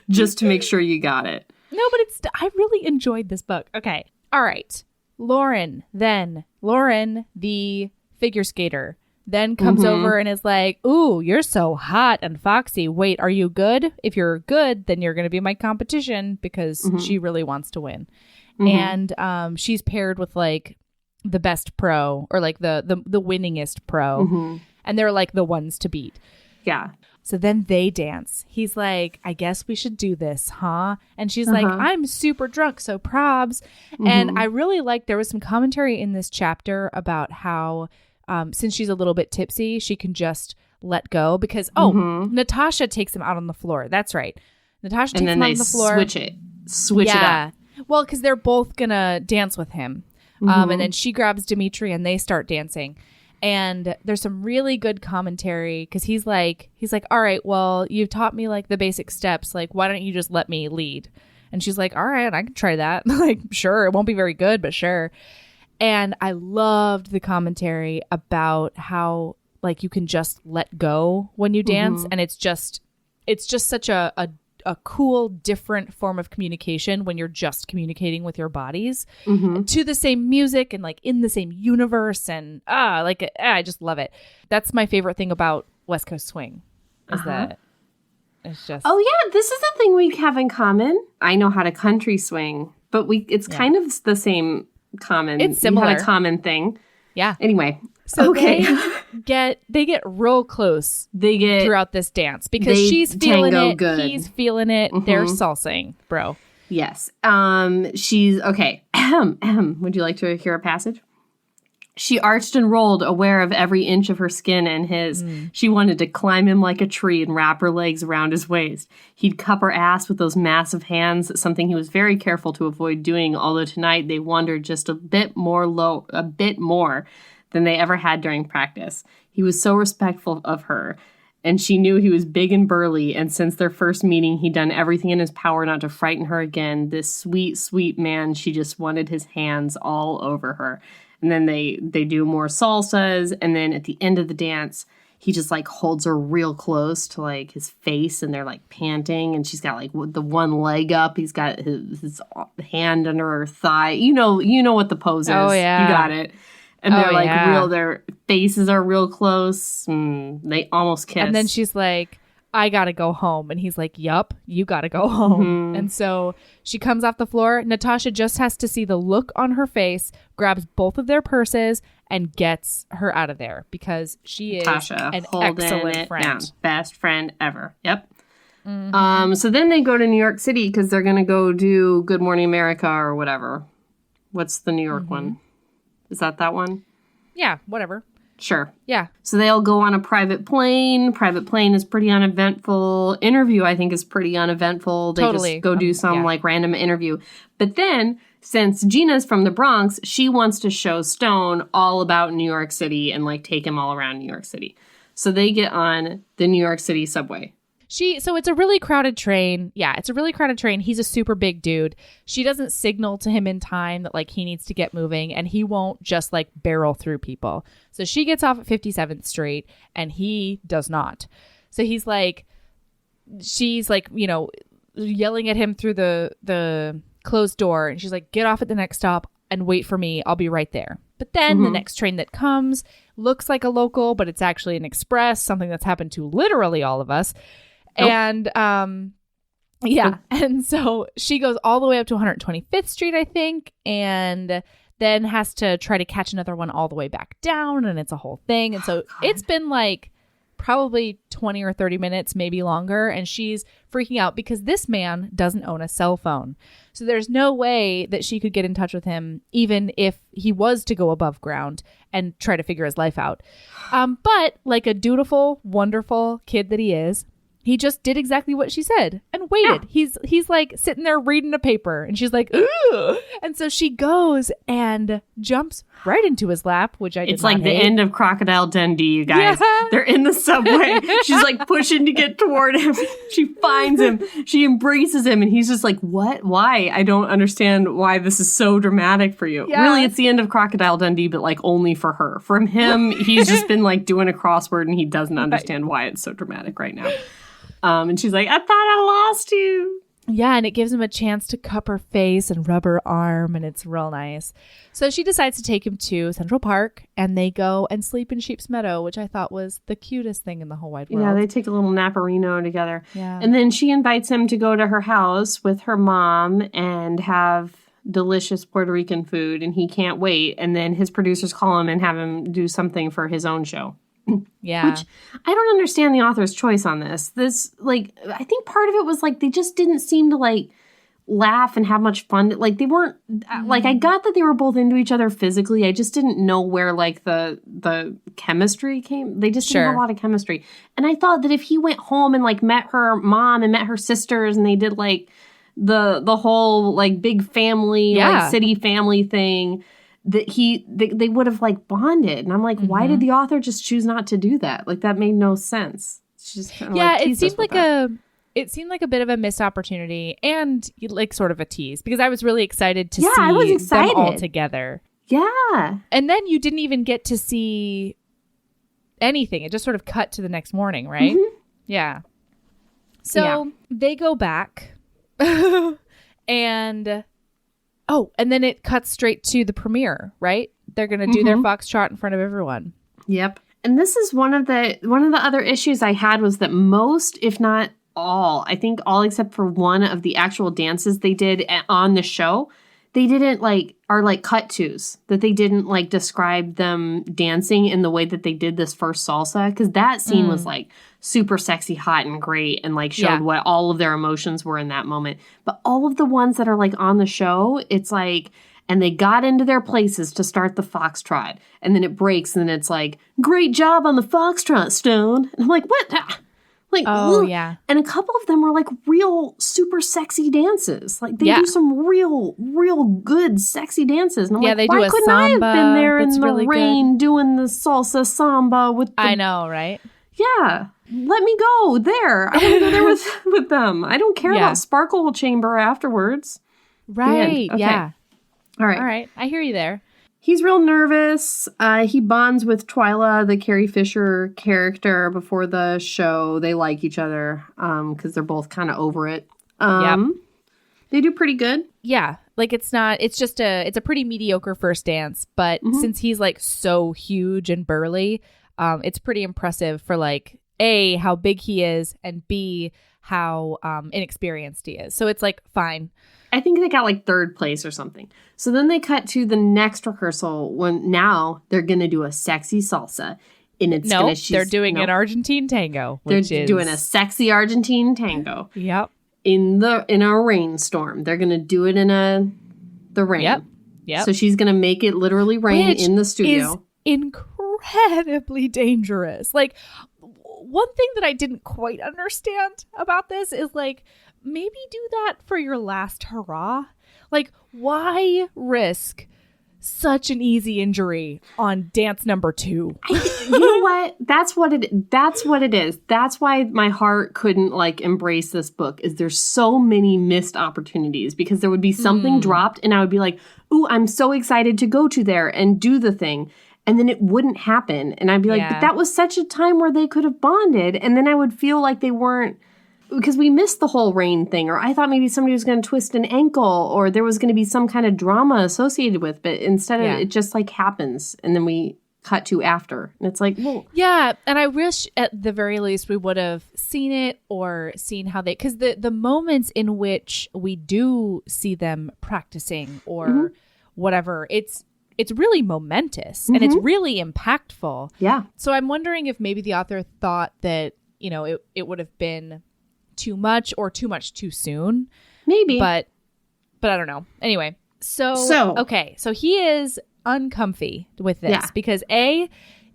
just to make sure you got it. No, but I really enjoyed this book. Okay. All right. Lauren, the figure skater, then comes over and is like, ooh, you're so hot and foxy. Wait, are you good? If you're good, then you're going to be my competition because she really wants to win. And she's paired with like the best pro or like the winningest pro. And they're like the ones to beat. Yeah. So then they dance. He's like, I guess we should do this, huh? And she's like, I'm super drunk, so probs. And I really like, there was some commentary in this chapter about how, since she's a little bit tipsy, she can just let go because, Natasha takes him out on the floor. That's right. Natasha takes him out on the floor. Switch it up. Well, because they're both going to dance with him. And then she grabs Dimitri and they start dancing. And there's some really good commentary because he's like, all right, well, you've taught me like the basic steps. Like, why don't you just let me lead? And she's like, all right, I can try that. Like, sure. It won't be very good, but sure. And I loved the commentary about how like you can just let go when you dance. And it's just such a cool, different form of communication when you're just communicating with your bodies to the same music and like in the same universe. And I just love it. That's my favorite thing about West Coast Swing is that it's just... Oh, yeah. This is a thing we have in common. I know how to country swing, but it's kind of the same common... It's similar. We had a common thing. Yeah. Anyway. So they get real close throughout this dance because she's feeling it, good. He's feeling it, they're salsing, bro. Yes. She's okay. Would you like to hear a passage? She arched and rolled, aware of every inch of her skin and his. She wanted to climb him like a tree and wrap her legs around his waist. He'd cup her ass with those massive hands, something he was very careful to avoid doing, although tonight they wandered just a bit more than they ever had during practice. He was so respectful of her, and she knew he was big and burly, and since their first meeting, he'd done everything in his power not to frighten her again. This sweet, sweet man, she just wanted his hands all over her. And then they do more salsas, and then at the end of the dance, he just, like, holds her real close to, like, his face, and they're, like, panting, and she's got, like, the one leg up. He's got his hand under her thigh. You know what the pose is. Oh, yeah. You got it. And they're, real, their faces are real close, and they almost kiss. And then she's like, I gotta go home. And he's like, yup, you gotta go home. And so she comes off the floor. Natasha just has to see the look on her face, grabs both of their purses, and gets her out of there because she is Natasha, an excellent friend. Down. Best friend ever. Yep. So then they go to New York City because they're going to go do Good Morning America or whatever. What's the New York one? Is that one? Yeah, whatever. Sure. Yeah. So they'll go on a private plane. Private plane is pretty uneventful. Interview, I think, is pretty uneventful. They just go do some like random interview. But then, since Gina's from the Bronx, she wants to show Stone all about New York City and like take him all around New York City. So they get on the New York City subway. So it's a really crowded train. Yeah, it's a really crowded train. He's a super big dude. She doesn't signal to him in time that like he needs to get moving, and he won't just like barrel through people. So she gets off at 57th Street and he does not. So she's like, yelling at him through the closed door, and she's like, get off at the next stop and wait for me. I'll be right there. But then the next train that comes looks like a local, but it's actually an express, something that's happened to literally all of us. Nope. And Yeah. And so she goes all the way up to 125th Street, I think, and then has to try to catch another one all the way back down, and it's a whole thing. And so it's been like probably 20 or 30 minutes, maybe longer, and she's freaking out because this man doesn't own a cell phone. So there's no way that she could get in touch with him, even if he was to go above ground and try to figure his life out. But like a dutiful, wonderful kid that he is, he just did exactly what she said and waited. Yeah. He's like sitting there reading a paper, and she's like, "Ooh!" And so she goes and jumps right into his lap, which I did It's like not hate. The end of Crocodile Dundee, you guys. Yeah. They're in the subway. She's like pushing to get toward him. She finds him. She embraces him, and he's just like, "What? Why? I don't understand why this is so dramatic for you." Yeah. Really, it's the end of Crocodile Dundee, but like only for her. From him, he's just been like doing a crossword, and he doesn't understand why it's so dramatic right now. And she's like, "I thought I lost you." Yeah, and it gives him a chance to cup her face and rub her arm, and it's real nice. So she decides to take him to Central Park, and they go and sleep in Sheep's Meadow, which I thought was the cutest thing in the whole wide world. Yeah, they take a little naparino together. Yeah. And then she invites him to go to her house with her mom and have delicious Puerto Rican food, and he can't wait. And then his producers call him and have him do something for his own show. Yeah. Which I don't understand the author's choice on this. This, like, I think part of it was, like, they just didn't seem to, like, laugh and have much fun. Like, they weren't, like, I got that they were both into each other physically. I just didn't know where, like, the chemistry came. They just didn't have a lot of chemistry. And I thought that if he went home and, like, met her mom and met her sisters and they did, like, the whole, like, big family, like, city family thing, that they would have like bonded. And I'm like, why did the author just choose not to do that? Like, that made no sense. She just kind of it seemed like a bit of a missed opportunity and like sort of a tease, because I was really excited to see them all together. Yeah. And then you didn't even get to see anything. It just sort of cut to the next morning, right? Mm-hmm. Yeah. So they go back and then it cuts straight to the premiere, right? They're going to do their foxtrot in front of everyone. Yep. And this is one of the other issues I had was that most, if not all, I think all except for one of the actual dances they did on the show, they didn't are cut tos, that they didn't describe them dancing in the way that they did this first salsa, because that scene was super sexy, hot, and great, and showed what all of their emotions were in that moment. But all of the ones that are on the show, it's and they got into their places to start the foxtrot, and then it breaks, and then it's great job on the foxtrot, Stone. And I'm like, what? Yeah. And a couple of them were real super sexy dances. They do some real good sexy dances. And I'm they why do a couldn't samba I have been there in the really rain doing the salsa samba with the... I know, right? Yeah. Let me go there. I want to go there with them. I don't care about Sparkle Chamber afterwards. Right. Okay. Yeah. All right. All right. I hear you there. He's real nervous. He bonds with Twyla, the Carrie Fisher character, before the show. They like each other because they're both kind of over it. They do pretty good. Yeah. It's a pretty mediocre first dance, but since he's so huge and burly, it's pretty impressive for A, how big he is, and B, how inexperienced he is. So it's fine. I think they got third place or something. So then they cut to the next rehearsal when now they're going to do a sexy salsa. And it's they're doing an Argentine tango. They're doing a sexy Argentine tango. Yep. In a rainstorm. They're going to do it in the rain. Yep. So she's going to make it literally rain in the studio. Is incredibly dangerous. One thing that I didn't quite understand about this is maybe do that for your last hurrah. Why risk such an easy injury on dance number 2? You know what? That's what it is. That's why my heart couldn't embrace this book, is there's so many missed opportunities, because there would be something dropped and I would be ooh, I'm so excited to go to there and do the thing. And then it wouldn't happen. And I'd be but that was such a time where they could have bonded. And then I would feel like they weren't, because we missed the whole rain thing. Or I thought maybe somebody was going to twist an ankle, or there was going to be some kind of drama associated with it. But instead of it just happens. And then we cut to after. And it's like, well, yeah. And I wish at the very least we would have seen it or seen how they, because the moments in which we do see them practicing or whatever, it's really momentous and it's really impactful. Yeah. So I'm wondering if maybe the author thought that, you know, it would have been too much or too much too soon. Maybe. But I don't know. Anyway, so okay. So he is uncomfy with this because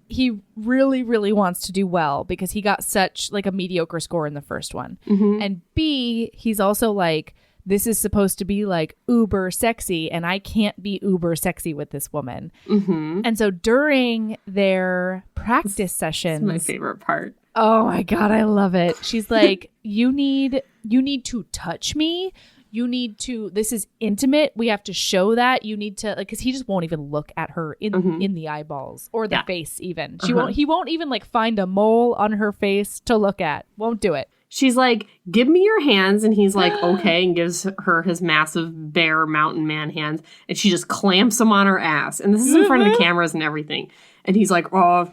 he really, really wants to do well because he got such like a mediocre score in the first one. And B, he's also like, this is supposed to be like uber sexy and I can't be uber sexy with this woman. And so during their practice sessions, my favorite part. Oh my God, I love it. She's like, you need to touch me. You need to, this is intimate. We have to show that. You need to, like, because he just won't even look at her in the eyeballs or the face even. He won't even like find a mole on her face to look at. Won't do it. She's like, give me your hands. And he's like, okay. And gives her his massive bear mountain man hands. And she just clamps them on her ass. And this is in front of the cameras and everything. And he's like, oh,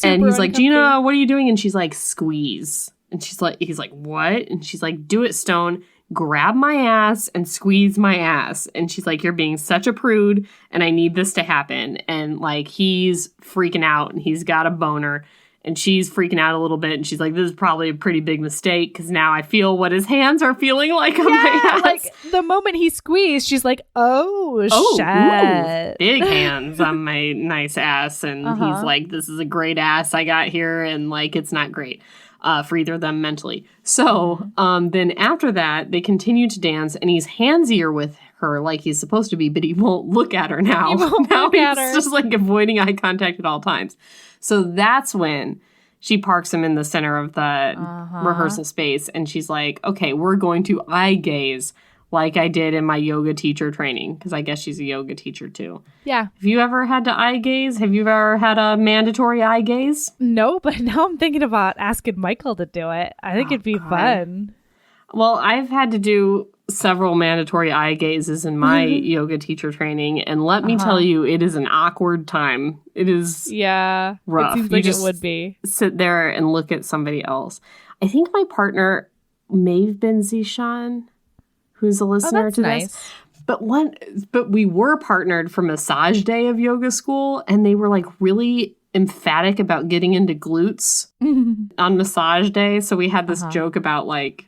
and he's like, Gina, what are you doing? And she's like, squeeze. And he's like, what? And she's like, do it, Stone. Grab my ass and squeeze my ass. And she's like, you're being such a prude and I need this to happen. And like, he's freaking out and he's got a boner and she's freaking out a little bit. And she's like, this is probably a pretty big mistake because now I feel what his hands are feeling like on my ass. Like the moment he squeezed, she's like, oh shit. Ooh, big hands on my nice ass. And he's like, this is a great ass I got here. And like, it's not great. For either of them mentally. So then after that, they continue to dance, and he's handsier with her like he's supposed to be, but he won't look at her now. Now he's just like avoiding eye contact at all times. So that's when she parks him in the center of the rehearsal space, and she's like, okay, we're going to eye gaze like I did in my yoga teacher training, because I guess she's a yoga teacher too. Yeah. Have you ever had to eye gaze? Have you ever had a mandatory eye gaze? No, but now I'm thinking about asking Michael to do it. I think it'd be fun. Well, I've had to do several mandatory eye gazes in my yoga teacher training, and let me tell you, it is an awkward time. It is rough. It seems like it would be. Sit there and look at somebody else. I think my partner may have been Zishan, who's a listener to this. But we were partnered for massage day of yoga school, and they were like really emphatic about getting into glutes on massage day. So we had this joke about like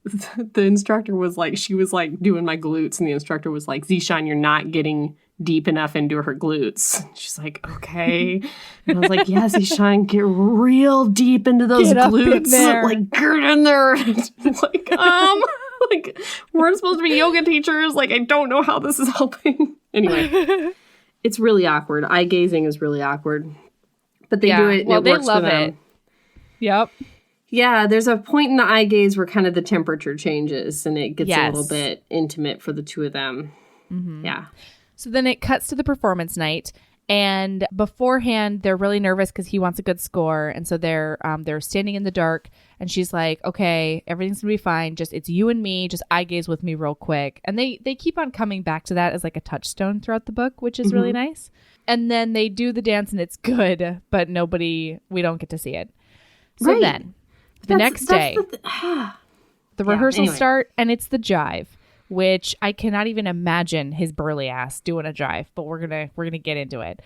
the instructor was like, she was like doing my glutes, and the instructor was like, Zishan, you're not getting deep enough into her glutes. She's like, okay. And I was like, yeah, Zishan, get real deep into those glutes. Like, get in there. Like, we're supposed to be yoga teachers. Like, I don't know how this is helping. Anyway, it's really awkward. Eye gazing is really awkward. But they do it. Well, it works for them. It. Yep. Yeah, there's a point in the eye gaze where kind of the temperature changes and it gets a little bit intimate for the two of them. Yeah. So then it cuts to the performance night. And beforehand, they're really nervous because he wants a good score. And so they're standing in the dark. And she's like, okay, everything's going to be fine. Just it's you and me. Just eye gaze with me real quick. And they keep on coming back to that as like a touchstone throughout the book, which is really nice. And then they do the dance and it's good, but we don't get to see it. So then the next day, the rehearsals start and it's the jive, which I cannot even imagine his burly ass doing a jive, but we're gonna get into it.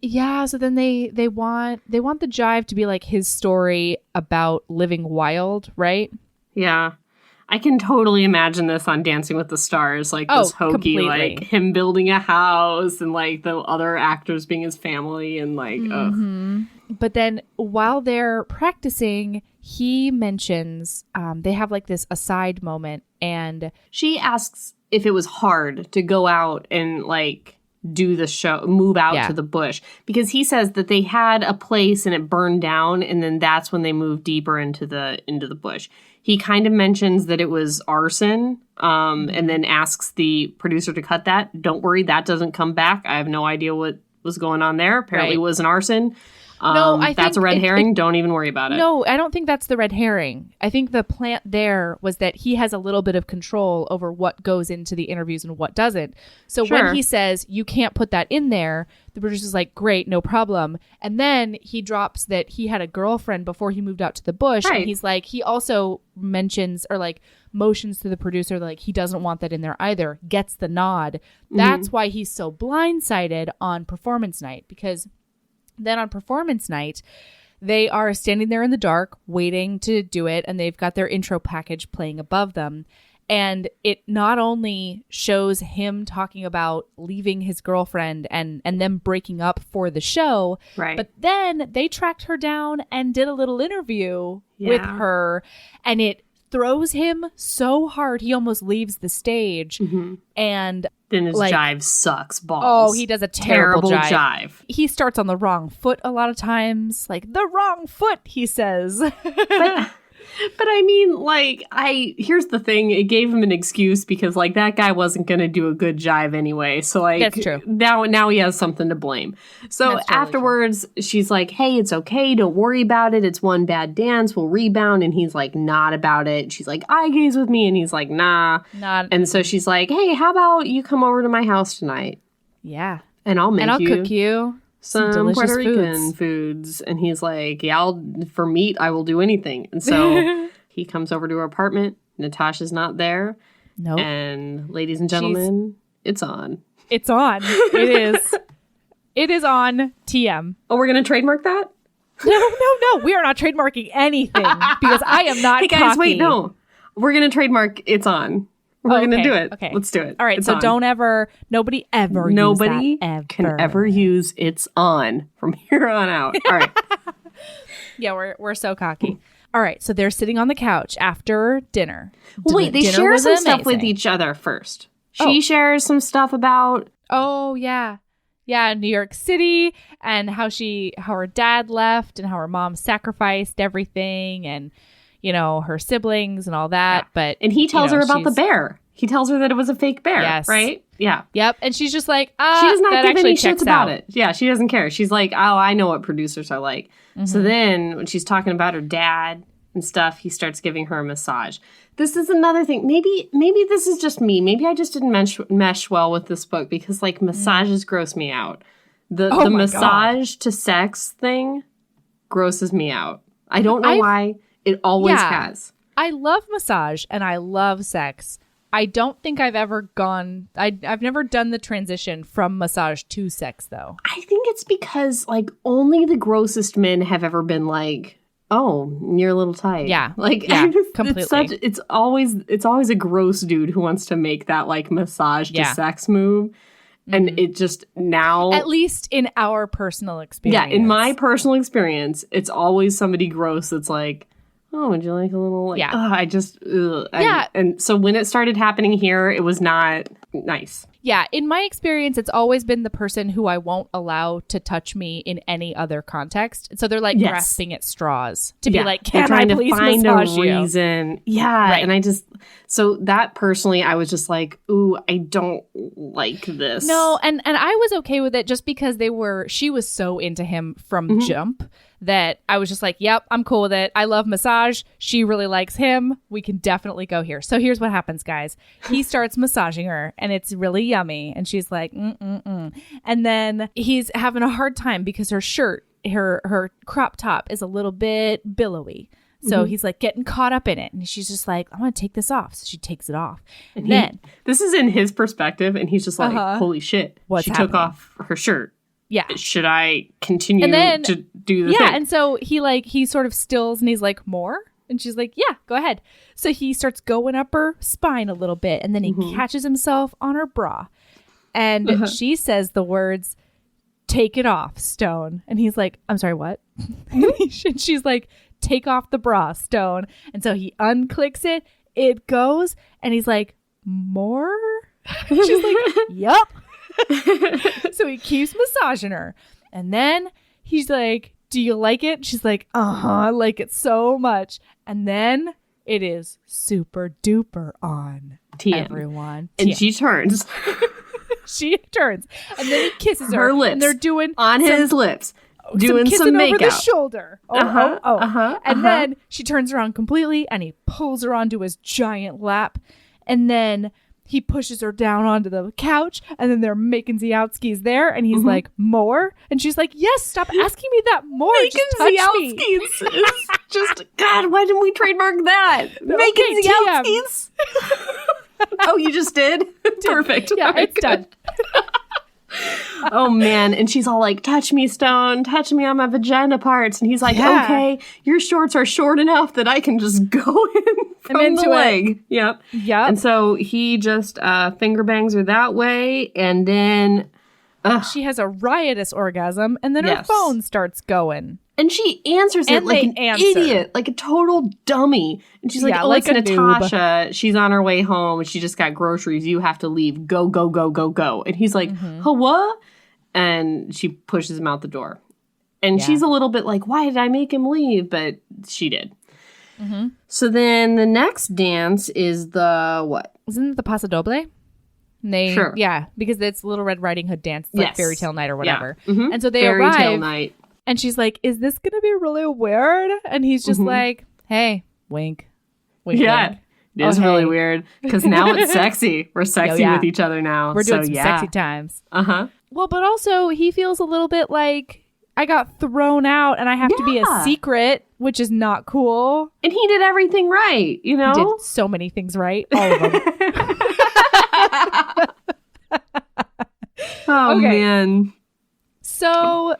Yeah. So then they want the jive to be like his story about living wild, right? Yeah. I can totally imagine this on Dancing with the Stars, like this hokey, like him building a house and like the other actors being his family and like, But then while they're practicing, he mentions they have like this aside moment, and she asks if it was hard to go out and like do the show, move out to the bush, because he says that they had a place and it burned down, and then that's when they moved deeper into the bush. He kind of mentions that it was arson, and then asks the producer to cut that. Don't worry, that doesn't come back. I have no idea what was going on there. Apparently it was an arson. No, I that's think a red herring. Don't even worry about it. No, I don't think that's the red herring. I think the plant there was that he has a little bit of control over what goes into the interviews and what doesn't. So Sure. when he says, you can't put that in there, the producer's like, great, no problem. And then he drops that he had a girlfriend before he moved out to the bush. Right. And he's like, he also mentions or like motions to the producer like he doesn't want that in there either, gets the nod. That's why he's so blindsided on performance night, because then on performance night, they are standing there in the dark waiting to do it, and they've got their intro package playing above them. And it not only shows him talking about leaving his girlfriend and them breaking up for the show, Right. but then they tracked her down and did a little interview with her, and it throws him so hard he almost leaves the stage. And then his like, jive sucks balls. Oh, he does a terrible jive. He starts on the wrong foot a lot of times. Like, the wrong foot, he says. But I mean, like, here's the thing. It gave him an excuse because, like, that guy wasn't going to do a good jive anyway. So, like, That's true. Now he has something to blame. So That's totally afterwards, she's like, hey, it's okay. Don't worry about it. It's one bad dance. We'll rebound. And he's like, not about it. She's like, eye gaze with me. And he's like, nah. Not. And so she's like, hey, how about you come over to my house tonight? Yeah. And I'll And I'll cook you some delicious Puerto Rican foods. And he's like, yeah, for meat, I will do anything. And so he comes over to her apartment. Natasha's not there. Nope. And ladies and gentlemen, it's on. It's on. It is. It is on TM. Oh, we're going to trademark that? No. We are not trademarking anything because I am not Hey, guys, cocky. wait, no. We're going to trademark it's on. We're going to do it. Okay. Let's do it. All right. It's so on. nobody ever Nobody use that, can ever use it's on from here on out. All right. Yeah, we're so cocky. All right, so they're sitting on the couch after dinner. Well, wait, they Dinner share was some stuff with amazing. each other first. She shares some stuff about... Oh, yeah. Yeah, New York City and how her dad left and how her mom sacrificed everything and, you know, her siblings and all that. But And he tells her about the bear. He tells her that it was a fake bear, Yes. right? Yeah. Yep, and she's just like, She does not that give actually any checks shits about out. it. Yeah, she doesn't care. She's like, oh, I know what producers are like. So then when she's talking about her dad and stuff, he starts giving her a massage. This is another thing. Maybe this is just me. Maybe I just didn't mesh well with this book because, like, massages gross me out. The massage to sex thing grosses me out. I don't know why. It always has. I love massage and I love sex. I don't think I've ever gone... I've never done the transition from massage to sex, though. I think it's because, like, only the grossest men have ever been like, oh, you're a little tight. Yeah. Like, yeah, completely. It's always a gross dude who wants to make that, like, massage to sex move. And it just now... At least in our personal experience. Yeah, in my personal experience, it's always somebody gross that's like, oh, would you like a little... Like, I just... Yeah. And so when it started happening here, it was not nice. Yeah, in my experience, it's always been the person who I won't allow to touch me in any other context. So they're like grasping at straws to be like, can I please find massage a you? reason? Yeah, Right. and I just... So that personally, I was just like, ooh, I don't like this. No, and I was okay with it just because she was so into him from jump that I was just like, yep, I'm cool with it. I love massage. She really likes him. We can definitely go here. So here's what happens, guys. He starts massaging her and it's really yummy. And she's like, mm-mm-mm. And then he's having a hard time because her shirt, her crop top is a little bit billowy. So he's like getting caught up in it. And she's just like, I want to take this off. So she takes it off. And then this is in his perspective. And he's just like, holy shit. What's she happening? took off her shirt. Yeah. Should I continue to do the thing? Yeah. And so he sort of stills and he's like, more? And she's like, yeah, go ahead. So he starts going up her spine a little bit. And then he catches himself on her bra. And she says the words, take it off, Stone. And he's like, I'm sorry, what? And she's like, take off the bra, Stone. And so he unclicks it. It goes. And he's like, more? She's like, yup. So he keeps massaging her. And then he's like, do you like it? She's like, I like it so much. And then it is super duper on. TM. Everyone. And TM. she turns. She turns. And then he kisses her. Her lips. And they're doing on his lips. doing kissing some over the makeout. shoulder. And then she turns around completely and he pulls her onto his giant lap. And then he pushes her down onto the couch, and then they're making the outskis there, and he's like, more? And she's like, yes, stop asking me that more. Making just touch the me. outskis is just, God, why didn't we trademark that? Making the outskis. Oh, you just did? Perfect. Yeah, it's done. Oh, man. And she's all like, touch me, Stone. Touch me on my vagina parts. And he's like, okay, your shorts are short enough that I can just go in from the leg. Yep. And so he just finger bangs her that way. And then she has a riotous orgasm. And then her phone starts going. And she answers it like an idiot, like a total dummy. And she's like, oh, it's Natasha. She's on her way home. She just got groceries. You have to leave. Go, go, go, go, go. And he's like, what? And she pushes him out the door. And she's a little bit like, why did I make him leave? But she did. So then the next dance is the what? Isn't it the Paso Doble? Sure. Yeah, because it's Little Red Riding Hood dance, like Fairy Tale Night or whatever. Yeah. And so they Fairy arrive. Tale Night. And she's like, is this going to be really weird? And he's just like, hey, wink. Wink, wink. It is really weird because now it's sexy. We're sexy with each other now. We're doing some sexy times. Well, but also he feels a little bit like I got thrown out and I have to be a secret, which is not cool. And he did everything right, you know? He did so many things right. All of them. Oh, man. So,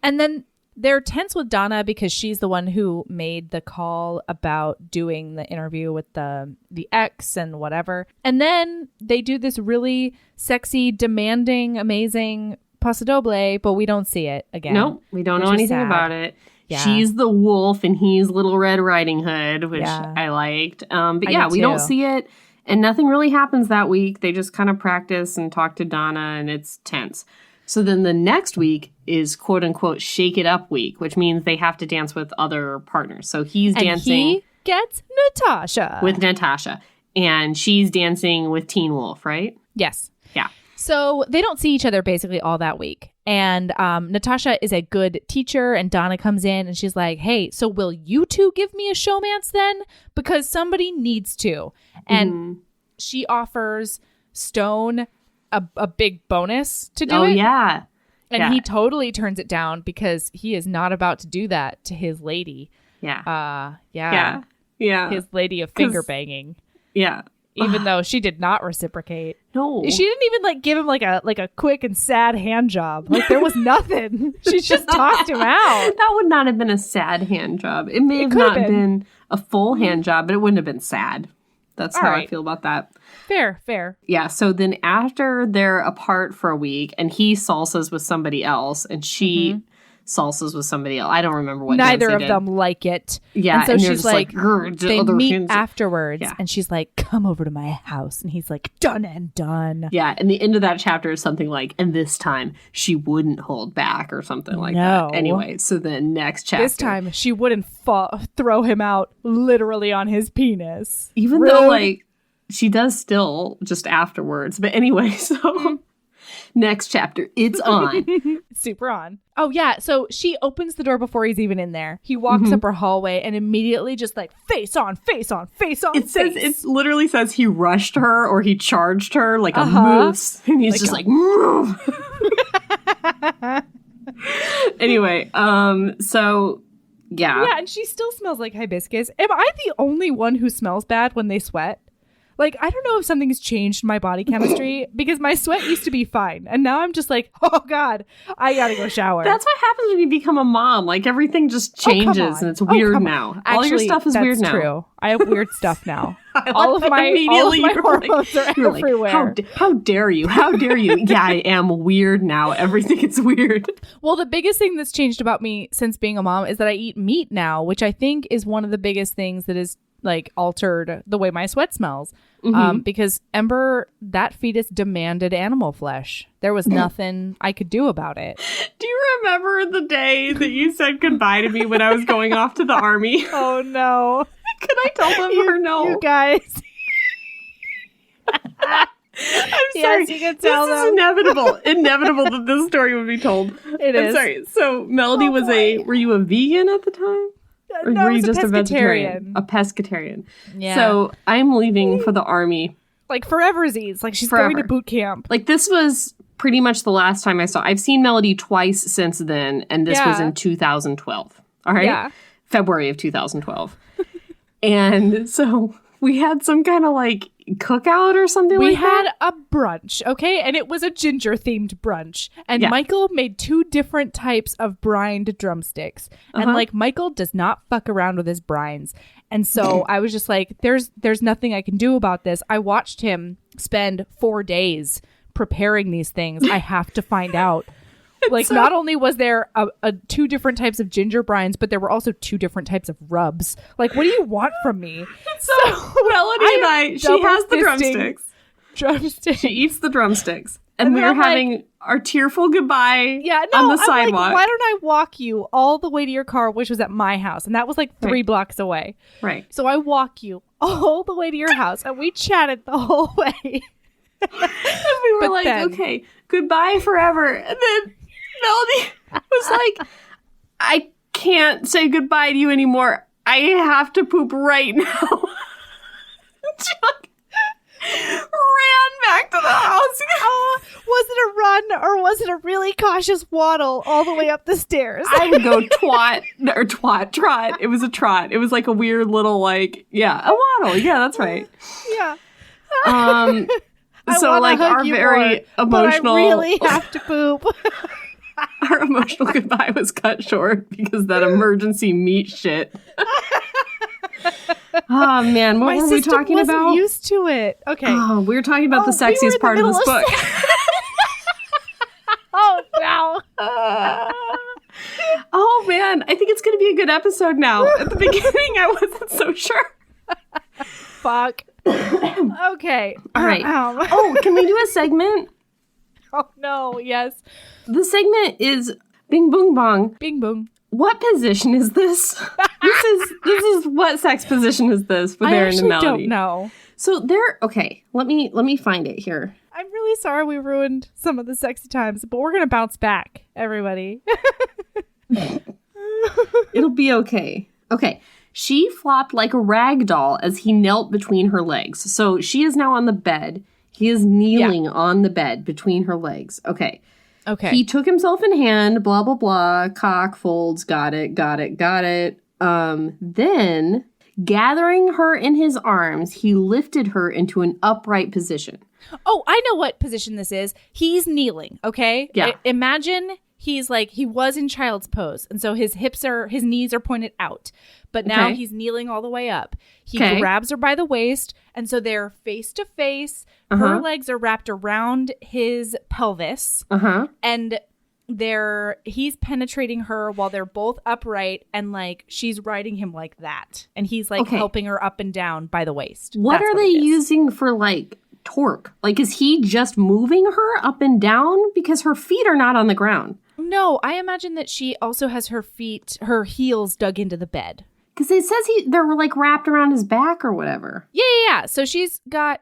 and then they're tense with Donna because she's the one who made the call about doing the interview with the ex and whatever. And then they do this really sexy, demanding, amazing Paso Doble, but we don't see it again. Nope, we don't know anything about it. Yeah. She's the wolf and he's Little Red Riding Hood, which I liked. But we don't see it. And nothing really happens that week. They just kind of practice and talk to Donna, and it's tense. So then the next week is quote unquote shake it up week, which means they have to dance with other partners. So he's dancing. He gets Natasha. With Natasha. And she's dancing with Teen Wolf, right? Yes. Yeah. So they don't see each other basically all that week. And Natasha is a good teacher, and Donna comes in and she's like, hey, so will you two give me a showmance then? Because somebody needs to. And she offers Stone a big bonus to do it. Oh, yeah. And he totally turns it down because he is not about to do that to his lady. Yeah. Yeah. His lady of finger banging. Yeah. Even though she did not reciprocate. No. She didn't even give him like a quick and sad hand job. Like there was nothing. She just tossed him out. That would not have been a sad hand job. It may have not been a full hand job, but it wouldn't have been sad. That's how I feel about that. Fair. Yeah, so then after they're apart for a week and he salsas with somebody else and she salsas with somebody else. I don't remember what neither of them like it. Yeah, and so she's like they meet hands. afterwards and she's like, come over to my house. And he's like, done and done. Yeah, and the end of that chapter is something like, and this time she wouldn't hold back or something like that. Anyway, so the next chapter. This time she wouldn't throw him out literally on his penis. Even though like she does still just afterwards. But anyway, so next chapter, it's on. Super on. Oh, yeah. So she opens the door before he's even in there. He walks up her hallway and immediately just like face on. It literally says he rushed her or he charged her like a moose. And he's just like, move. Anyway, so yeah. Yeah, and she still smells like hibiscus. Am I the only one who smells bad when they sweat? Like, I don't know if something's changed my body chemistry because my sweat used to be fine. And now I'm just like, oh, God, I got to go shower. That's what happens when you become a mom. Like, everything just changes and it's weird now. Actually, all your stuff is weird now. That's true. I have weird stuff now. all of my hormones are everywhere. Like, how dare you? How dare you? Yeah, I am weird now. Everything is weird. Well, the biggest thing that's changed about me since being a mom is that I eat meat now, which I think is one of the biggest things that is like altered the way my sweat smells. Because Ember, that fetus demanded animal flesh. There was nothing I could do about it. Do you remember the day that you said goodbye to me when I was going off to the army? Oh, no. Could I tell them or no? You guys. sorry. Yes, you can tell this them. is inevitable that this story would be told. It I'm is. sorry. So Melody were you a vegan at the time? Or No, were I you was just a pescatarian. vegetarian? A pescatarian. Yeah. So I'm leaving for the army. Like foreversies. Like she's Forever. going to boot camp. Like this was pretty much the last time I saw. I've seen Melody twice since then, and this was in 2012. All right? Yeah. February of 2012. And so we had some kind of like cookout or something We like had that. a brunch, okay? And it was a ginger-themed brunch. And Yeah. Michael made 2 different types of brined drumsticks. And, like, Michael does not fuck around with his brines. And so I was just like, there's nothing I can do about this. I watched him spend 4 days preparing these things. I have to find out. Like, So- not only was there a 2 different types of ginger brines, but there were also 2 different types of rubs. Like, what do you want from me? So Melody and she has the drumsticks. Drumsticks. She eats the drumsticks. And And we then are I'm like- having our tearful goodbye Yeah, no, on the I'm sidewalk. like, why don't I walk you all the way to your car, which was at my house, and that was like 3 Right. blocks away. Right. So I walk you all the way to your house, and we chatted the whole way. And we were But like, then- okay, goodbye forever. And then Melody was like, I can't say goodbye to you anymore. I have to poop right now. She like ran back to the house. Was it a run or was it a really cautious waddle all the way up the stairs? I would go trot. It was a trot. It was like a weird little like, a waddle. Yeah, that's right. Yeah. I So wanna like hug our you very more, emotional, but I really have to poop. our emotional goodbye was cut short because that emergency meat shit. Oh man, what My were we system talking wasn't about? used to it. Okay. Oh, we were talking about the we were in sexiest the part of middle this book. Oh no. Oh man, I think it's going to be a good episode now. At the beginning, I wasn't so sure. Fuck. Okay. All right. Ow. Oh, can we do a segment? Oh no. Yes. The segment is Bing Boong Bong. Bing boom. What position is this? This is what sex position is this with I Erin and actually Melody? don't know. So there. Okay, let me find it here. I'm really sorry we ruined some of the sexy times, but we're gonna bounce back, everybody. It'll be okay. Okay. She flopped like a rag doll as he knelt between her legs. So she is now on the bed. He is kneeling on the bed between her legs. Okay. Okay. He took himself in hand, blah, blah, blah, cock, folds, got it. Then, gathering her in his arms, he lifted her into an upright position. Oh, I know what position this is. He's kneeling, okay? Yeah. Imagine he's like, he was in child's pose. And so his knees are pointed out. But now Okay. he's kneeling all the way up. He Okay. grabs her by the waist. And so they're face to face. Her legs are wrapped around his pelvis. Uh-huh. And he's penetrating her while they're both upright. And like, she's riding him like that. And he's like Okay. helping her up and down by the waist. What That's are they it is. using for, like, torque? Like, is he just moving her up and down? Because her feet are not on the ground. No, I imagine that she also has her heels dug into the bed. Because it says they're, like, wrapped around his back or whatever. Yeah. So she's got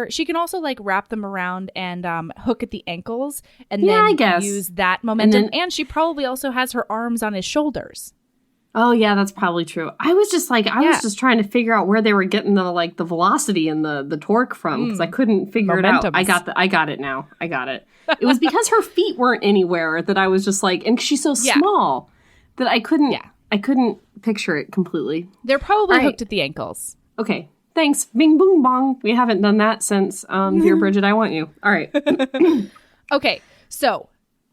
she can also like wrap them around and hook at the ankles and Yeah, then I guess. use that momentum. And then- And she probably also has her arms on his shoulders. Oh, yeah, that's probably true. I was just like, I was just trying to figure out where they were getting the velocity and the torque from because I couldn't figure it out. Momentums. I got it now. I got it. It was because her feet weren't anywhere that I was just like, and she's so small that I couldn't picture it completely. They're probably All right. hooked at the ankles. Okay. Thanks. Bing, boom, bong. We haven't done that since Dear Bridget, I Want You. All right. Okay, so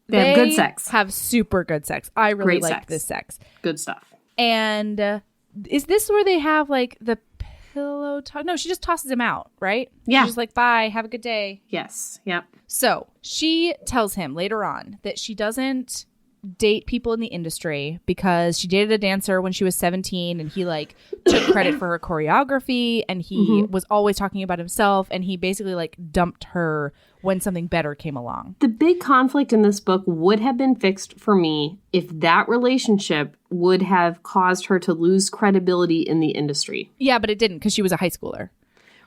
They have good sex. Have super good sex. I really Great liked sex. this sex. Good stuff. And is this where they have like the pillow talk? No, she just tosses him out, right? Yeah. She's like, bye, have a good day. Yes. Yep. So she tells him later on that she doesn't date people in the industry because she dated a dancer when she was 17 and he like took credit for her choreography and he was always talking about himself and he basically like dumped her when something better came along. The big conflict in this book would have been fixed for me if that relationship would have caused her to lose credibility in the industry. Yeah, but it didn't because she was a high schooler.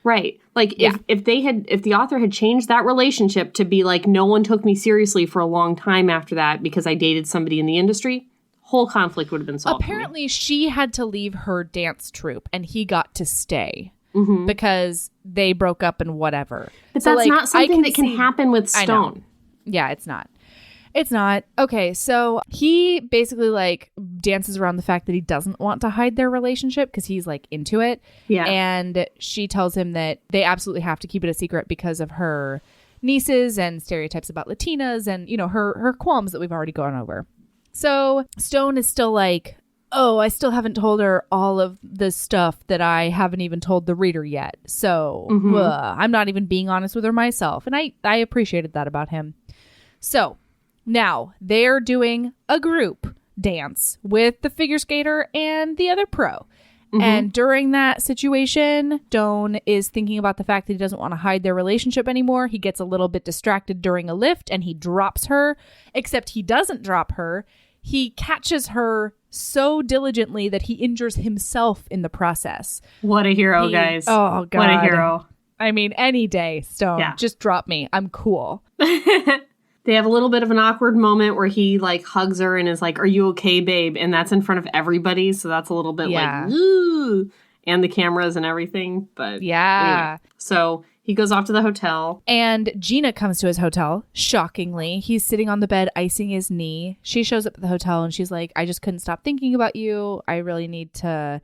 Right. Like Yeah. if the author had changed that relationship to be like, no one took me seriously for a long time after that because I dated somebody in the industry, whole conflict would have been solved. Apparently she had to leave her dance troupe and he got to stay Mm-hmm. because they broke up and whatever. But So, that's not something that can happen with I know. Stone. Yeah, it's not. It's not. Okay, so he basically like dances around the fact that he doesn't want to hide their relationship because he's like into it. Yeah. And she tells him that they absolutely have to keep it a secret because of her nieces and stereotypes about Latinas and, you know, her qualms that we've already gone over. So Stone is still like, oh, I still haven't told her all of the stuff that I haven't even told the reader yet. So I'm not even being honest with her myself. And I appreciated that about him. So now they're doing a group dance with the figure skater and the other pro. And during that situation, Stone is thinking about the fact that he doesn't want to hide their relationship anymore. He gets a little bit distracted during a lift and he drops her, except he doesn't drop her. He catches her so diligently that he injures himself in the process. What a hero, guys. Oh, God. What a hero. I mean, any day, Stone. Yeah. Just drop me. I'm cool. They have a little bit of an awkward moment where he like hugs her and is like, "Are you okay, babe?" And that's in front of everybody. So that's a little bit like, ooh, and the cameras and everything. But yeah. Anyway. So he goes off to the hotel. And Gina comes to his hotel. Shockingly, he's sitting on the bed, icing his knee. She shows up at the hotel and she's like, I just couldn't stop thinking about you. I really need to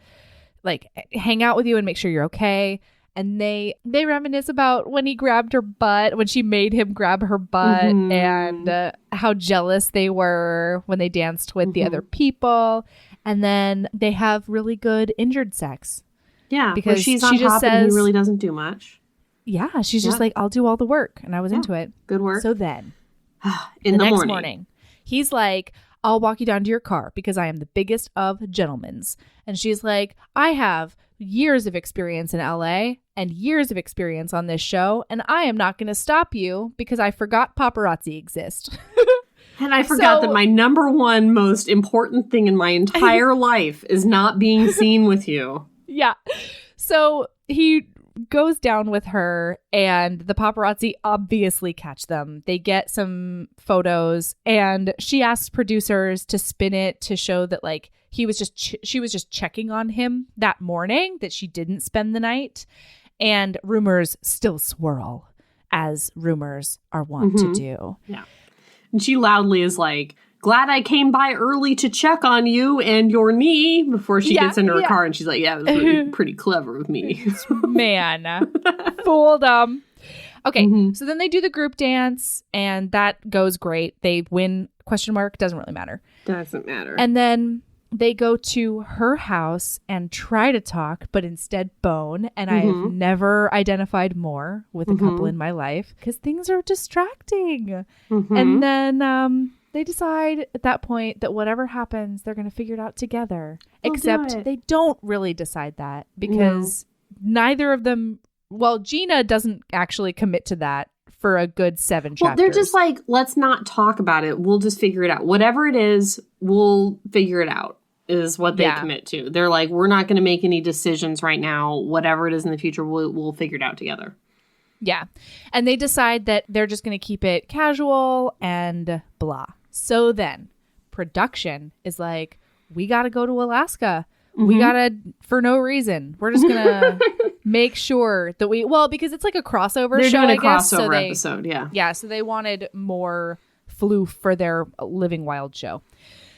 like hang out with you and make sure you're okay. And they reminisce about when he grabbed her butt, when she made him grab her butt, and how jealous they were when they danced with the other people. And then they have really good injured sex. Yeah, because she's she on just top and says, he really doesn't do much. Yeah, she's just like, I'll do all the work. And I was into it. Good work. So then, in the the next morning, he's like, I'll walk you down to your car because I am the biggest of gentlemen's. And she's like, I have years of experience in LA and years of experience on this show, and I am not going to stop you because I forgot paparazzi exist. And I forgot that my number one most important thing in my entire life is not being seen with you. Yeah. So he goes down with her and the paparazzi obviously catch them. They get some photos and she asks producers to spin it to show that like she was just checking on him that morning, that she didn't spend the night. And rumors still swirl, as rumors are wont to do. Yeah. And she loudly is like, glad I came by early to check on you and your knee, before she gets into her car. And she's like, yeah, it was pretty clever of me. Man, fooled them. Okay, so then they do the group dance and that goes great. They win, ? Doesn't really matter. Doesn't matter. And then they go to her house and try to talk, but instead bone. And I have never identified more with a couple in my life because things are distracting. And then they decide at that point that whatever happens, they're going to figure it out together. Except they don't really decide that because neither of them, well, Gina doesn't actually commit to that for a good 7 chapters. Well, they're just like, let's not talk about it. We'll just figure it out. Whatever it is, we'll figure it out, is what they commit to. They're like, we're not going to make any decisions right now. Whatever it is in the future, we'll figure it out together. Yeah. And they decide that they're just going to keep it casual and blah. So then production is like, we got to go to Alaska. We got to, for no reason. We're just going to make sure that because it's like a crossover show, doing a I guess. crossover episode, yeah. Yeah, so they wanted more floof for their Living Wild show.